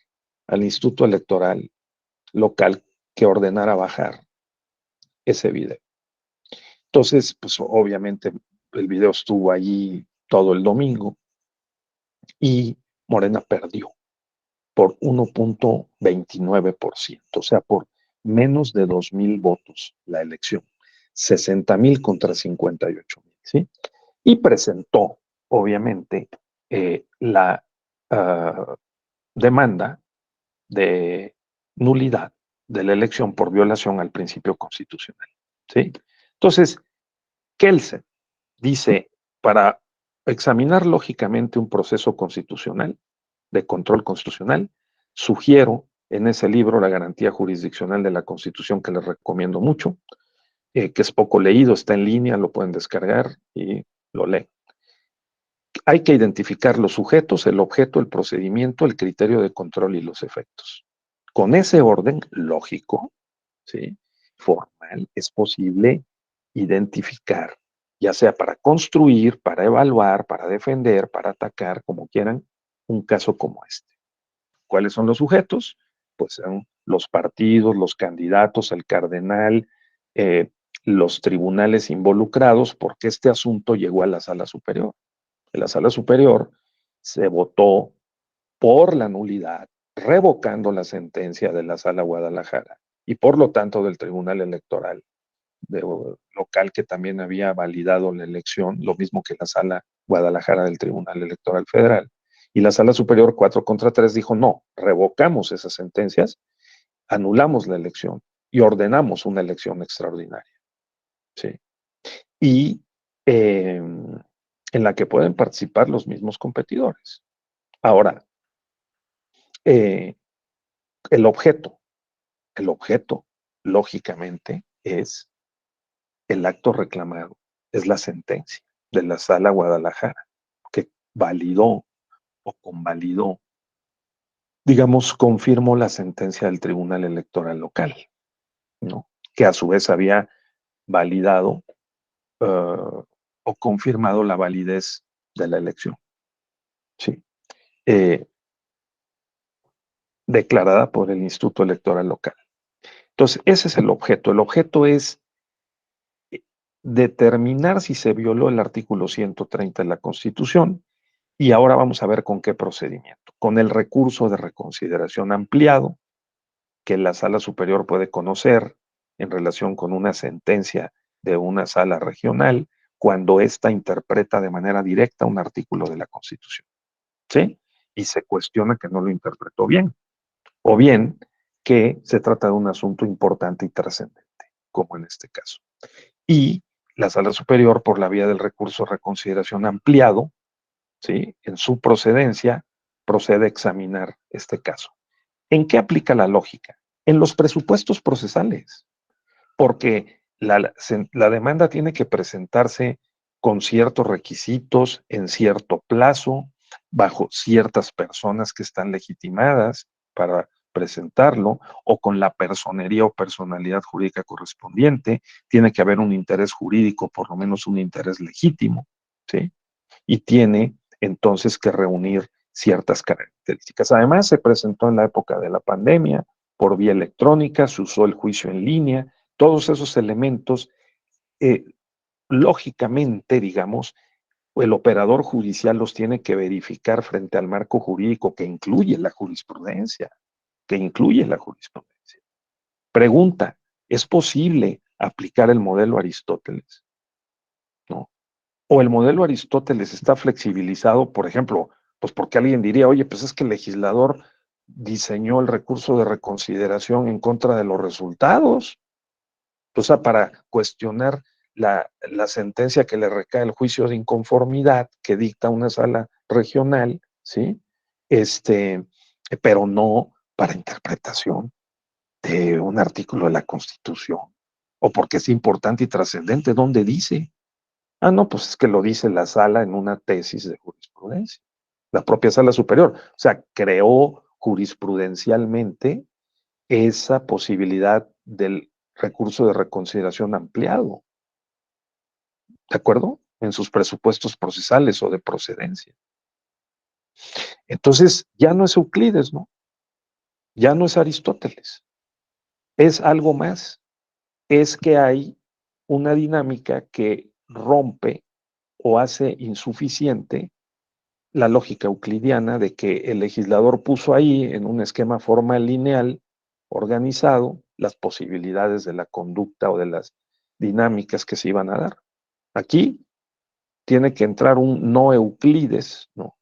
al Instituto Electoral local que ordenara bajar ese video. Entonces, pues obviamente el video estuvo allí todo el domingo y Morena perdió por 1.29%, o sea, por menos de 2,000 votos la elección, 60,000 contra 58,000, ¿sí? Y presentó, obviamente, la demanda de nulidad de la elección por violación al principio constitucional, ¿sí? Entonces, Kelsen dice, para examinar lógicamente un proceso constitucional, de control constitucional, sugiero en ese libro La garantía jurisdiccional de la Constitución, que les recomiendo mucho, que es poco leído, está en línea, lo pueden descargar y lo leen. Hay que identificar los sujetos, el objeto, el procedimiento, el criterio de control y los efectos. Con ese orden lógico, ¿sí?, formal, es posible identificar, ya sea para construir, para evaluar, para defender, para atacar, como quieran, un caso como este. ¿Cuáles son los sujetos? Pues son los partidos, los candidatos, el cardenal, los tribunales involucrados porque este asunto llegó a la Sala Superior. En la Sala Superior se votó por la nulidad, revocando la sentencia de la Sala Guadalajara y por lo tanto del Tribunal Electoral local que también había validado la elección, lo mismo que la Sala Guadalajara del Tribunal Electoral Federal. Y la Sala Superior 4-3 dijo, no, revocamos esas sentencias, anulamos la elección y ordenamos una elección extraordinaria. ¿Sí? Y en la que pueden participar los mismos competidores. Ahora, el objeto, lógicamente, es el acto reclamado, es la sentencia de la Sala Guadalajara, que validó o convalidó, digamos, confirmó la sentencia del Tribunal Electoral local, ¿no? Que a su vez había validado o confirmado la validez de la elección. Sí. Declarada por el Instituto Electoral local. Entonces, ese es el objeto. El objeto es determinar si se violó el artículo 130 de la Constitución y ahora vamos a ver con qué procedimiento. Con el recurso de reconsideración ampliado que la Sala Superior puede conocer en relación con una sentencia de una sala regional cuando ésta interpreta de manera directa un artículo de la Constitución. ¿Sí? Y se cuestiona que no lo interpretó bien. O bien que se trata de un asunto importante y trascendente, como en este caso. Y la Sala Superior, por la vía del recurso de reconsideración ampliado, ¿sí? En su procedencia, procede a examinar este caso. ¿En qué aplica la lógica? En los presupuestos procesales, porque la demanda tiene que presentarse con ciertos requisitos, en cierto plazo, bajo ciertas personas que están legitimadas para presentarlo, o con la personería o personalidad jurídica correspondiente, tiene que haber un interés jurídico, por lo menos un interés legítimo, ¿sí? Y tiene entonces que reunir ciertas características. Además, se presentó en la época de la pandemia, por vía electrónica, se usó el juicio en línea, todos esos elementos, lógicamente, digamos, el operador judicial los tiene que verificar frente al marco jurídico que incluye la jurisprudencia, Pregunta, ¿es posible aplicar el modelo Aristóteles? ¿No? O el modelo Aristóteles está flexibilizado, por ejemplo, pues porque alguien diría, oye, pues es que el legislador diseñó el recurso de reconsideración en contra de los resultados, o sea, para cuestionar la sentencia que le recae el juicio de inconformidad que dicta una sala regional, ¿sí? Pero no para interpretación de un artículo de la Constitución, o porque es importante y trascendente, ¿dónde dice? Ah, no, pues es que lo dice la sala en una tesis de jurisprudencia, la propia sala superior. O sea, creó jurisprudencialmente esa posibilidad del recurso de reconsideración ampliado, ¿de acuerdo? En sus presupuestos procesales o de procedencia. Entonces, ya no es Euclides, ¿no? Ya no es Aristóteles. Es algo más. Es que hay una dinámica que rompe o hace insuficiente la lógica euclidiana de que el legislador puso ahí en un esquema formal lineal organizado las posibilidades de la conducta o de las dinámicas que se iban a dar. Aquí tiene que entrar un no Euclides, ¿no?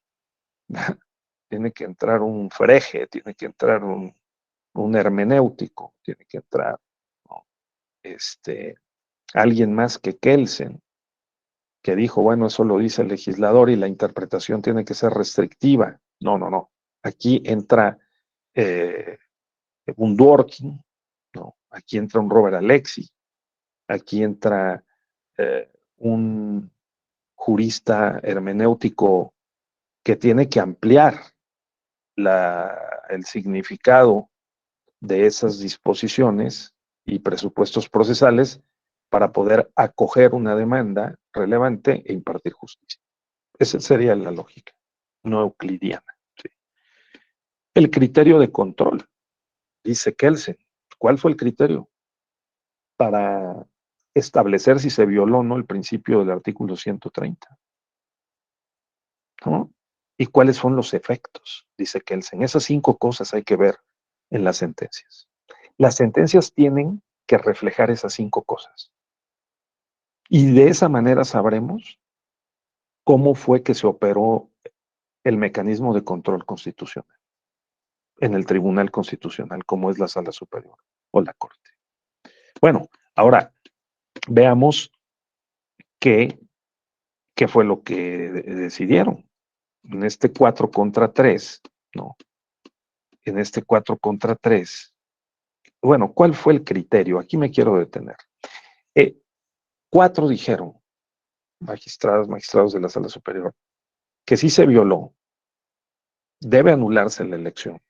Tiene que entrar un Frege, tiene que entrar un hermenéutico, tiene que entrar, ¿no? Alguien más que Kelsen, que dijo, bueno, eso lo dice el legislador y la interpretación tiene que ser restrictiva. No, no, no. Aquí entra eh, un Dworkin, ¿no? Aquí entra un Robert Alexi, aquí entra un jurista hermenéutico que tiene que ampliar el significado de esas disposiciones y presupuestos procesales para poder acoger una demanda relevante e impartir justicia. Esa sería la lógica, no euclidiana. ¿Sí? El criterio de control, dice Kelsen. ¿Cuál fue el criterio? para establecer si se violó o no el principio del artículo 130, ¿no? ¿Y cuáles son los efectos? Dice Kelsen. Esas 5 cosas hay que ver en las sentencias. Las sentencias tienen que reflejar esas 5 cosas. Y de esa manera sabremos cómo fue que se operó el mecanismo de control constitucional en el Tribunal Constitucional, como es la Sala Superior o la Corte. Bueno, ahora veamos qué fue lo que decidieron. En este 4 contra 3, ¿no? En este 4 contra 3, bueno, ¿cuál fue el criterio? Aquí me quiero detener. 4 dijeron, magistrados de la Sala Superior, que si se violó, debe anularse la elección,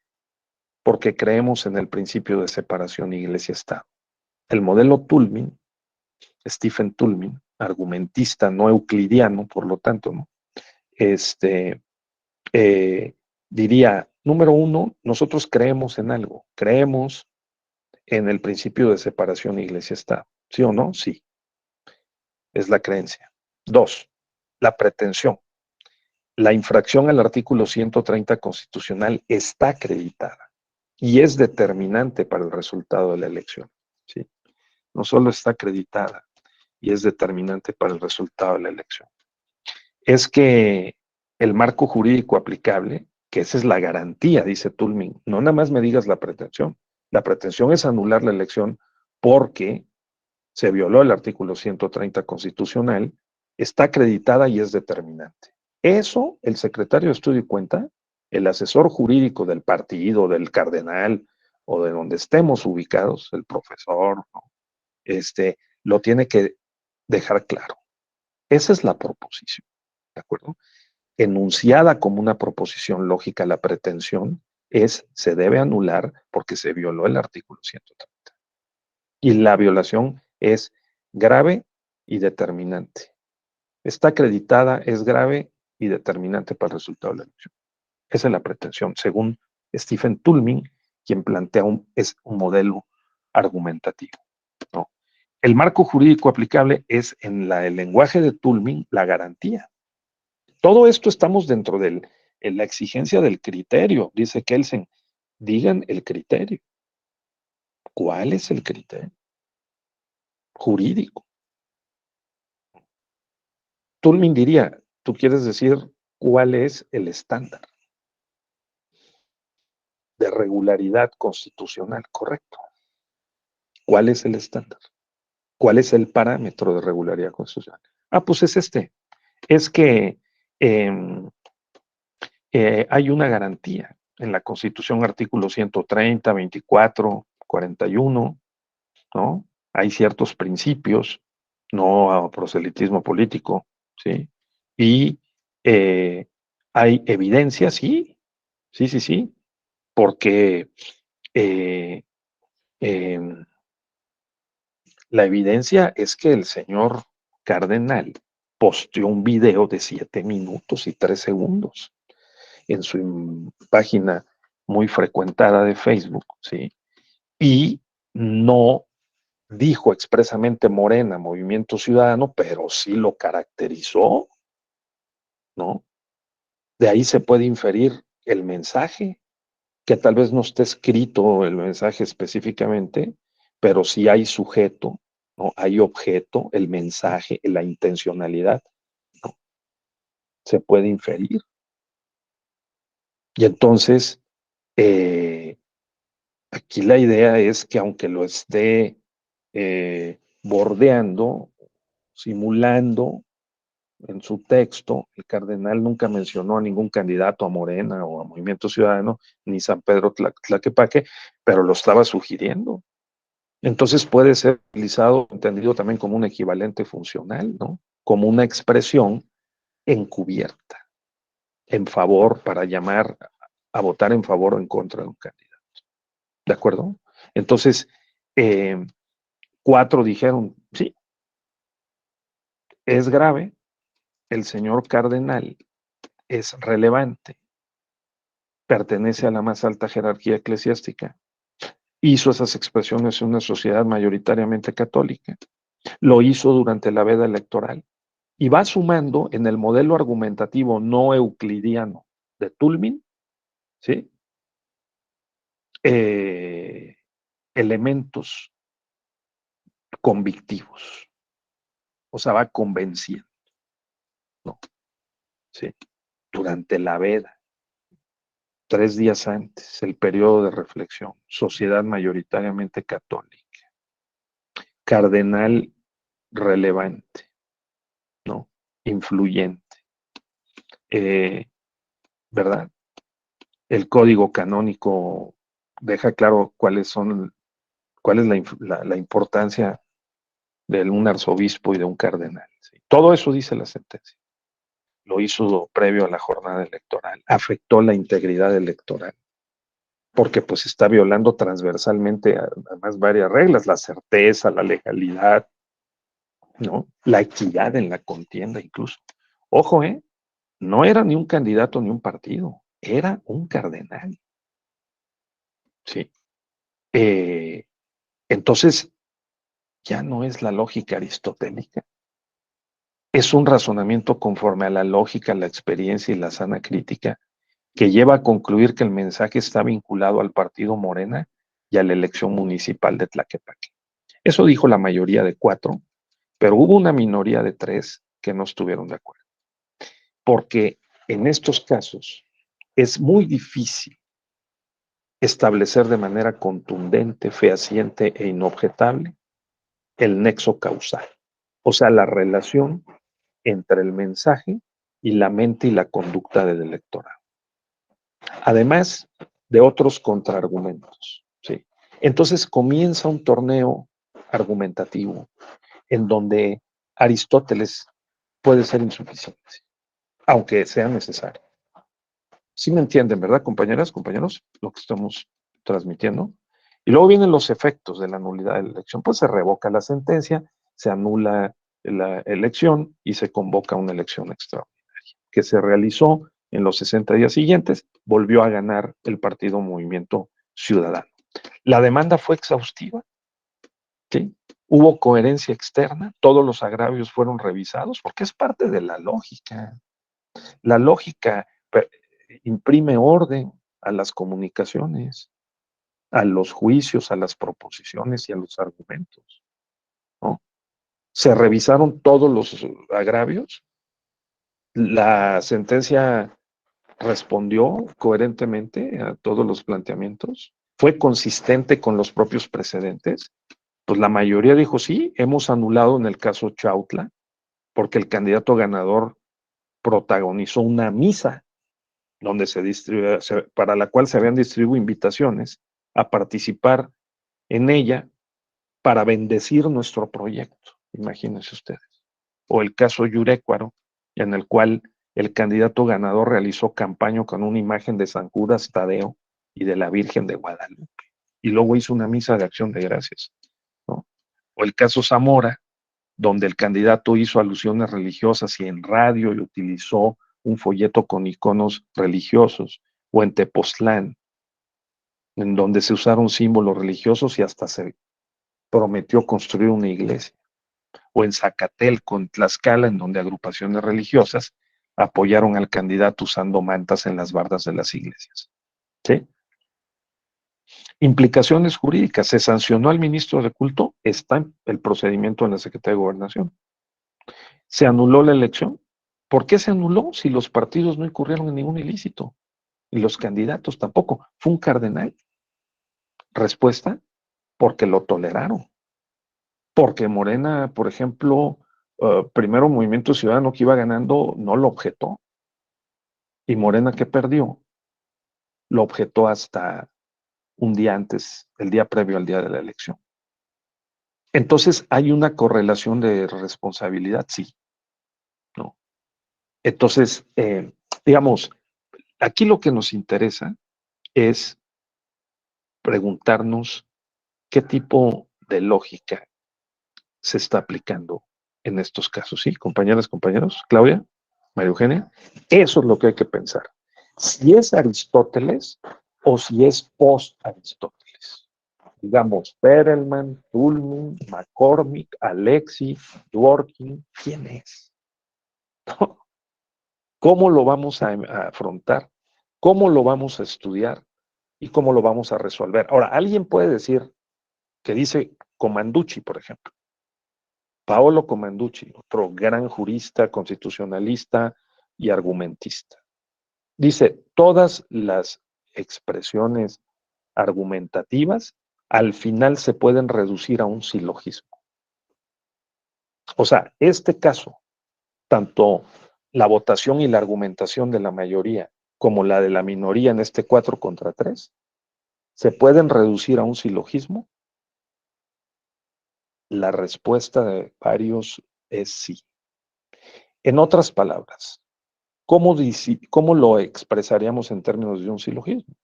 porque creemos en el principio de separación Iglesia-Estado. El modelo Toulmin, Stephen Toulmin, argumentista no euclidiano, por lo tanto, ¿no? Diría, número 1, nosotros creemos en algo, creemos en el principio de separación Iglesia-Estado. ¿Sí o no? Sí, es la creencia. 2, la pretensión. La infracción al artículo 130 constitucional está acreditada y es determinante para el resultado de la elección. ¿Sí? No solo está acreditada y es determinante para el resultado de la elección. Es que el marco jurídico aplicable, que esa es la garantía, dice Toulmin, no nada más me digas la pretensión. La pretensión es anular la elección porque se violó el artículo 130 constitucional, está acreditada y es determinante. Eso, el secretario de Estudio y Cuenta, el asesor jurídico del partido, del cardenal o de donde estemos ubicados, el profesor, ¿no? Lo tiene que dejar claro. Esa es la proposición, ¿de acuerdo? Enunciada como una proposición lógica, la pretensión se debe anular porque se violó el artículo 130. Y la violación es grave y determinante. Está acreditada, es grave y determinante para el resultado de la elección. Esa es la pretensión, según Stephen Toulmin, quien plantea es un modelo argumentativo, ¿no? El marco jurídico aplicable es, en el lenguaje de Toulmin, la garantía. Todo esto estamos dentro de la exigencia del criterio, dice Kelsen. Digan el criterio. ¿Cuál es el criterio jurídico? Toulmin diría, tú quieres decir cuál es el estándar de regularidad constitucional, correcto. ¿Cuál es el estándar? ¿Cuál es el parámetro de regularidad constitucional? Pues es este. Es que hay una garantía en la Constitución, artículo 130, 24, 41, ¿no? Hay ciertos principios, no a proselitismo político, ¿sí? Y hay evidencia, sí, porque eh, eh, la evidencia es que el señor cardenal posteó un video de 7 minutos y 3 segundos en su página muy frecuentada de Facebook, ¿sí? Y no dijo expresamente Morena, Movimiento Ciudadano, pero sí lo caracterizó, ¿no? De ahí se puede inferir el mensaje, que tal vez no esté escrito el mensaje específicamente, pero sí hay sujeto, ¿no? Hay objeto, el mensaje, la intencionalidad, ¿no? Se puede inferir. Y entonces, aquí la idea es que aunque lo esté bordeando, simulando en su texto, el cardenal nunca mencionó a ningún candidato a Morena o a Movimiento Ciudadano, ni San Pedro Tlaquepaque, pero lo estaba sugiriendo. Entonces puede ser utilizado, entendido también como un equivalente funcional, ¿no? Como una expresión encubierta, en favor, para llamar a votar en favor o en contra de un candidato. ¿De acuerdo? Entonces, 4 dijeron, sí, es grave, el señor cardenal es relevante, pertenece a la más alta jerarquía eclesiástica hizo esas expresiones en una sociedad mayoritariamente católica, lo hizo durante la veda electoral y va sumando en el modelo argumentativo no euclidiano de Toulmin, ¿sí? Elementos convictivos, o sea, va convenciendo, ¿no? Sí. Durante la veda, 3 días antes, el periodo de reflexión, sociedad mayoritariamente católica, cardenal relevante, ¿no? Influyente, ¿verdad? El código canónico deja claro cuál es la importancia de un arzobispo y de un cardenal. ¿Sí? Todo eso dice la sentencia. Lo hizo previo a la jornada electoral, afectó la integridad electoral, porque pues está violando transversalmente además varias reglas, la certeza, la legalidad, ¿no? La equidad en la contienda incluso. Ojo, no era ni un candidato ni un partido, era un cardenal. Sí. Entonces, ya no es la lógica aristotélica. Es un razonamiento conforme a la lógica, la experiencia y la sana crítica que lleva a concluir que el mensaje está vinculado al partido Morena y a la elección municipal de Tlaquepaque. Eso dijo la mayoría de 4, pero hubo una minoría de 3 que no estuvieron de acuerdo. Porque en estos casos es muy difícil establecer de manera contundente, fehaciente e inobjetable el nexo causal, o sea, la relación entre el mensaje y la mente y la conducta del electorado. Además de otros contraargumentos, ¿sí? Entonces comienza un torneo argumentativo en donde Aristóteles puede ser insuficiente, aunque sea necesario. ¿Sí me entienden, verdad, compañeras, compañeros? Lo que estamos transmitiendo. Y luego vienen los efectos de la nulidad de la elección. Pues se revoca la sentencia, se anula la elección y se convoca una elección extraordinaria, que se realizó en los 60 días siguientes, volvió a ganar el partido Movimiento Ciudadano. La demanda fue exhaustiva, ¿sí? Hubo coherencia externa, todos los agravios fueron revisados, porque es parte de la lógica. La lógica imprime orden a las comunicaciones, a los juicios, a las proposiciones y a los argumentos, ¿no? Se revisaron todos los agravios, la sentencia respondió coherentemente a todos los planteamientos, fue consistente con los propios precedentes. Pues la mayoría dijo sí, hemos anulado en el caso Chautla, porque el candidato ganador protagonizó una misa donde para la cual se habían distribuido invitaciones a participar en ella para bendecir nuestro proyecto, imagínense ustedes. O el caso Yurécuaro, en el cual el candidato ganador realizó campaña con una imagen de San Judas Tadeo y de la Virgen de Guadalupe, y luego hizo una misa de acción de gracias, ¿no? O el caso Zamora, donde el candidato hizo alusiones religiosas y en radio y utilizó un folleto con iconos religiosos, o en Tepoztlán, en donde se usaron símbolos religiosos y hasta se prometió construir una iglesia, o en Zacatelco, en Tlaxcala, en donde agrupaciones religiosas apoyaron al candidato usando mantas en las bardas de las iglesias. ¿Sí? Implicaciones jurídicas. Se sancionó al ministro de culto, está en el procedimiento en la Secretaría de Gobernación. Se anuló la elección. ¿Por qué se anuló si los partidos no incurrieron en ningún ilícito? Y los candidatos tampoco. Fue un cardenal. Respuesta, porque lo toleraron. Porque Morena, por ejemplo, primero Movimiento Ciudadano que iba ganando, no lo objetó. Y Morena que perdió, lo objetó hasta un día antes, el día previo al día de la elección. Entonces, ¿hay una correlación de responsabilidad? Sí. ¿No? Entonces, digamos, aquí lo que nos interesa es preguntarnos qué tipo de lógica se está aplicando en estos casos. ¿Sí, compañeras, compañeros? Claudia, María Eugenia, eso es lo que hay que pensar. Si es Aristóteles o si es post-Aristóteles. digamos, Perelman, Tulmin, McCormick, Alexi, Dworkin, ¿quién es? ¿Cómo lo vamos a afrontar? ¿Cómo lo vamos a estudiar? ¿Y cómo lo vamos a resolver? Ahora, alguien puede decir que dice Comanducci, por ejemplo. Paolo Comanducci, otro gran jurista, constitucionalista y argumentista. Dice, todas las expresiones argumentativas al final se pueden reducir a un silogismo. O sea, este caso, tanto la votación y la argumentación de la mayoría como la de la minoría en este 4 contra 3, se pueden reducir a un silogismo. La respuesta de varios es sí. En otras palabras, ¿cómo lo expresaríamos en términos de un silogismo?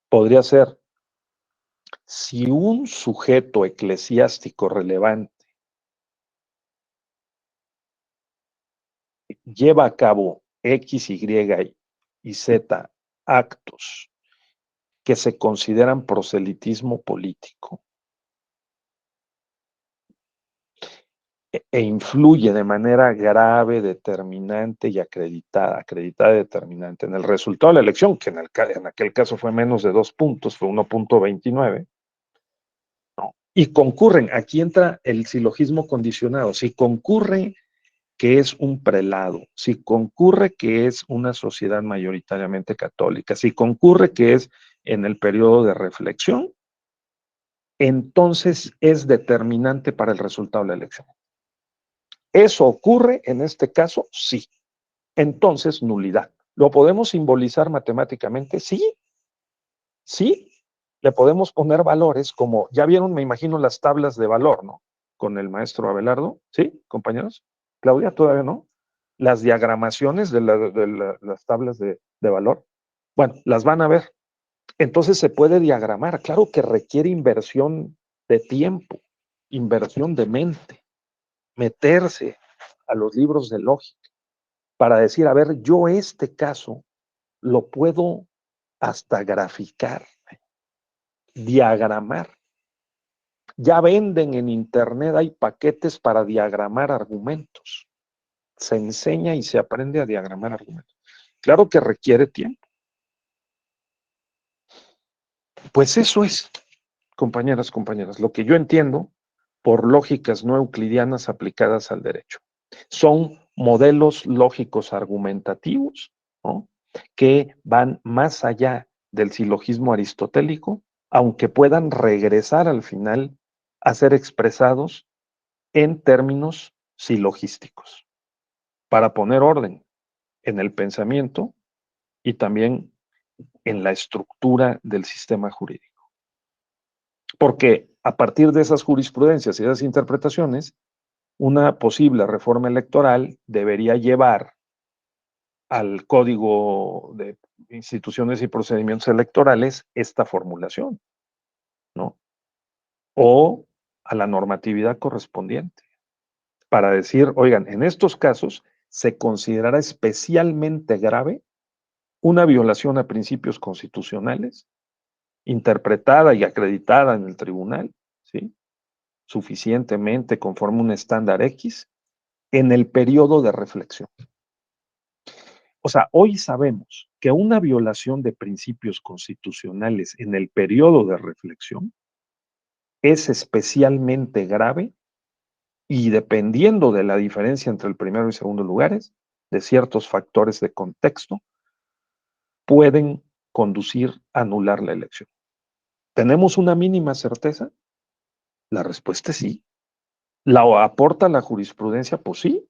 Podría ser, si un sujeto eclesiástico relevante lleva a cabo X, Y y Z actos que se consideran proselitismo político e influye de manera grave, determinante y acreditada y determinante en el resultado de la elección, que en aquel caso fue menos de 2 puntos, fue 1.29, ¿no? Y concurren, aquí entra el silogismo condicionado, si concurre que es un prelado, si concurre que es una sociedad mayoritariamente católica, si concurre que es en el periodo de reflexión, entonces es determinante para el resultado de la elección. ¿Eso ocurre en este caso? Sí. Entonces, nulidad. ¿Lo podemos simbolizar matemáticamente? Sí, sí. Le podemos poner valores como, ya vieron, me imagino, las tablas de valor, ¿no? Con el maestro Abelardo, ¿sí, compañeros? Claudia, todavía no. Las diagramaciones de las tablas de valor, bueno, las van a ver. Entonces se puede diagramar. Claro que requiere inversión de tiempo, inversión de mente, meterse a los libros de lógica para decir, a ver, yo este caso lo puedo hasta graficar, diagramar. Ya venden en internet, hay paquetes para diagramar argumentos. Se enseña y se aprende a diagramar argumentos. Claro que requiere tiempo. Pues eso es, compañeras, lo que yo entiendo por lógicas no euclidianas aplicadas al derecho. Son modelos lógicos argumentativos, ¿no?, que van más allá del silogismo aristotélico, aunque puedan regresar al final a ser expresados en términos silogísticos, para poner orden en el pensamiento y también en la estructura del sistema jurídico. Porque a partir de esas jurisprudencias y esas interpretaciones, una posible reforma electoral debería llevar al Código de Instituciones y Procedimientos Electorales esta formulación, ¿no? O a la normatividad correspondiente, para decir, oigan, en estos casos se considerará especialmente grave una violación a principios constitucionales, interpretada y acreditada en el tribunal, ¿sí?, suficientemente conforme a un estándar X, en el periodo de reflexión. O sea, hoy sabemos que una violación de principios constitucionales en el periodo de reflexión es especialmente grave y, dependiendo de la diferencia entre el primero y segundo lugares, de ciertos factores de contexto, pueden conducir a anular la elección. ¿Tenemos una mínima certeza? La respuesta es sí. ¿La aporta la jurisprudencia? Pues sí.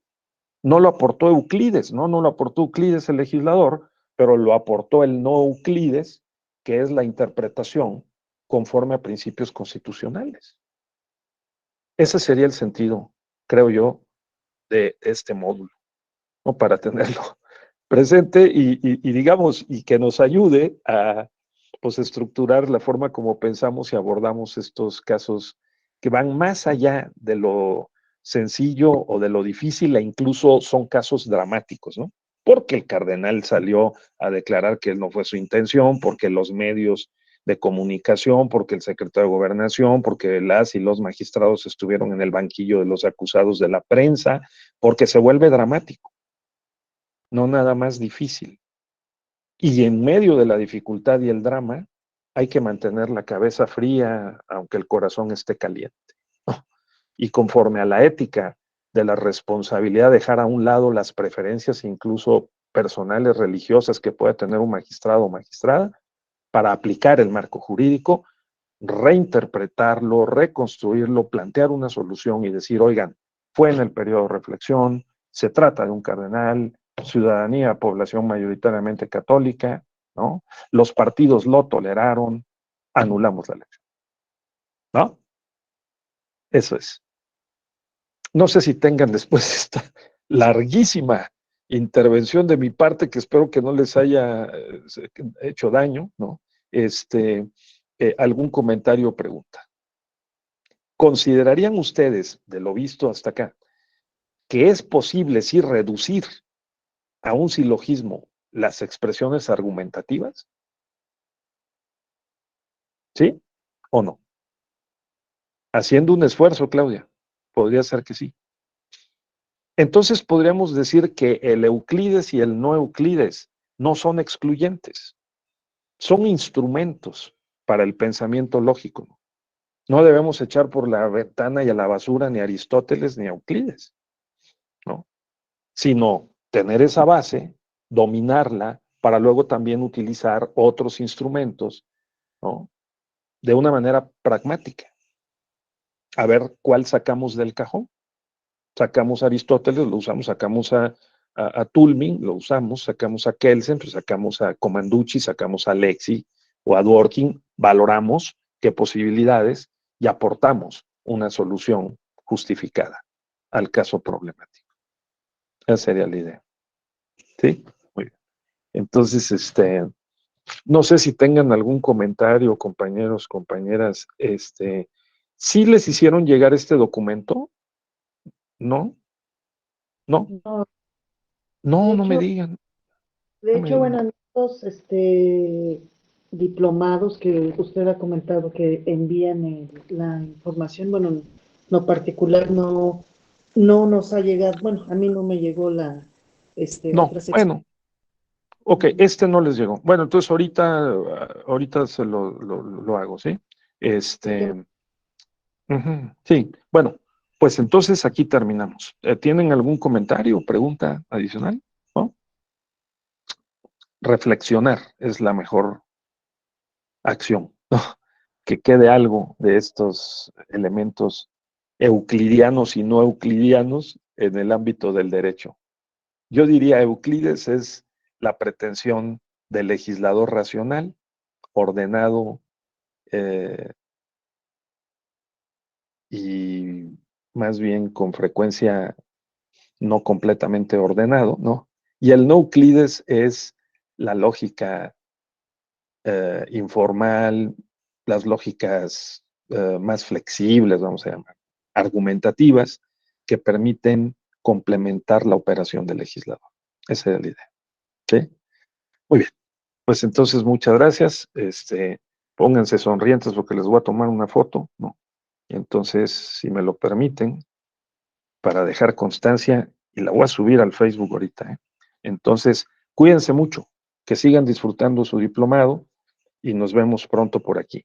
No lo aportó Euclides, ¿no? No lo aportó Euclides el legislador, pero lo aportó el no Euclides, que es la interpretación conforme a principios constitucionales. Ese sería el sentido, creo yo, de este módulo, ¿no?, para tenerlo presente y digamos, y que nos ayude a, pues, estructurar la forma como pensamos y abordamos estos casos que van más allá de lo sencillo o de lo difícil, e incluso son casos dramáticos, ¿no? Porque el cardenal salió a declarar que no fue su intención, porque los medios de comunicación, porque el secretario de Gobernación, porque las y los magistrados estuvieron en el banquillo de los acusados de la prensa, porque se vuelve dramático, no nada más difícil. Y en medio de la dificultad y el drama, hay que mantener la cabeza fría, aunque el corazón esté caliente. Y conforme a la ética de la responsabilidad, dejar a un lado las preferencias incluso personales, religiosas que pueda tener un magistrado o magistrada, para aplicar el marco jurídico, reinterpretarlo, reconstruirlo, plantear una solución y decir, oigan, fue en el periodo de reflexión, se trata de un cardenal, ciudadanía, población mayoritariamente católica, ¿no? Los partidos lo toleraron, anulamos la elección, ¿no? Eso es. No sé si tengan después esta larguísima intervención de mi parte, que espero que no les haya hecho daño, ¿no? Algún comentario o pregunta. ¿Considerarían ustedes, de lo visto hasta acá, que es posible sí reducir a un silogismo las expresiones argumentativas? ¿Sí o no? Haciendo un esfuerzo, Claudia, podría ser que sí. Entonces podríamos decir que el Euclides y el no Euclides no son excluyentes, son instrumentos para el pensamiento lógico. No debemos echar por la ventana y a la basura ni a Aristóteles ni a Euclides, ¿no? Sino tener esa base, dominarla, para luego también utilizar otros instrumentos, ¿no? De una manera pragmática. A ver cuál sacamos del cajón. Sacamos a Aristóteles, lo usamos, sacamos a Tulmin, lo usamos, sacamos a Kelsen, pues sacamos a Comanducci, sacamos a Lexi o a Dworkin, valoramos qué posibilidades y aportamos una solución justificada al caso problemático. Esa sería la idea. ¿Sí? Muy bien. Entonces, no sé si tengan algún comentario, compañeros, compañeras, ¿sí les hicieron llegar este documento? ¿No? ¿No? No, de No me hecho, digan, no me bueno, digan. en estos diplomados que usted ha comentado que envían la información, bueno, en lo particular no nos ha llegado, bueno, a mí no me llegó la No, otra sección. bueno, ok, no les llegó. Bueno, entonces ahorita se lo hago, ¿sí? Sí, que Este, sí, bueno, pues entonces aquí terminamos. ¿Tienen algún comentario o pregunta adicional? ¿No? Reflexionar es la mejor acción, ¿no? Que quede algo de estos elementos euclidianos y no euclidianos en el ámbito del derecho. Yo diría Euclides es la pretensión del legislador racional, ordenado eh, y más bien con frecuencia no completamente ordenado, ¿no? Y el no Euclides es la lógica informal, las lógicas más flexibles, vamos a llamar, argumentativas, que permiten complementar la operación del legislador. Esa es la idea. ¿Sí? Muy bien. Pues entonces, muchas gracias. Pónganse sonrientes porque les voy a tomar una foto, ¿no? Y entonces, si me lo permiten, para dejar constancia, y la voy a subir al Facebook ahorita, ¿eh? Entonces, cuídense mucho, que sigan disfrutando su diplomado y nos vemos pronto por aquí.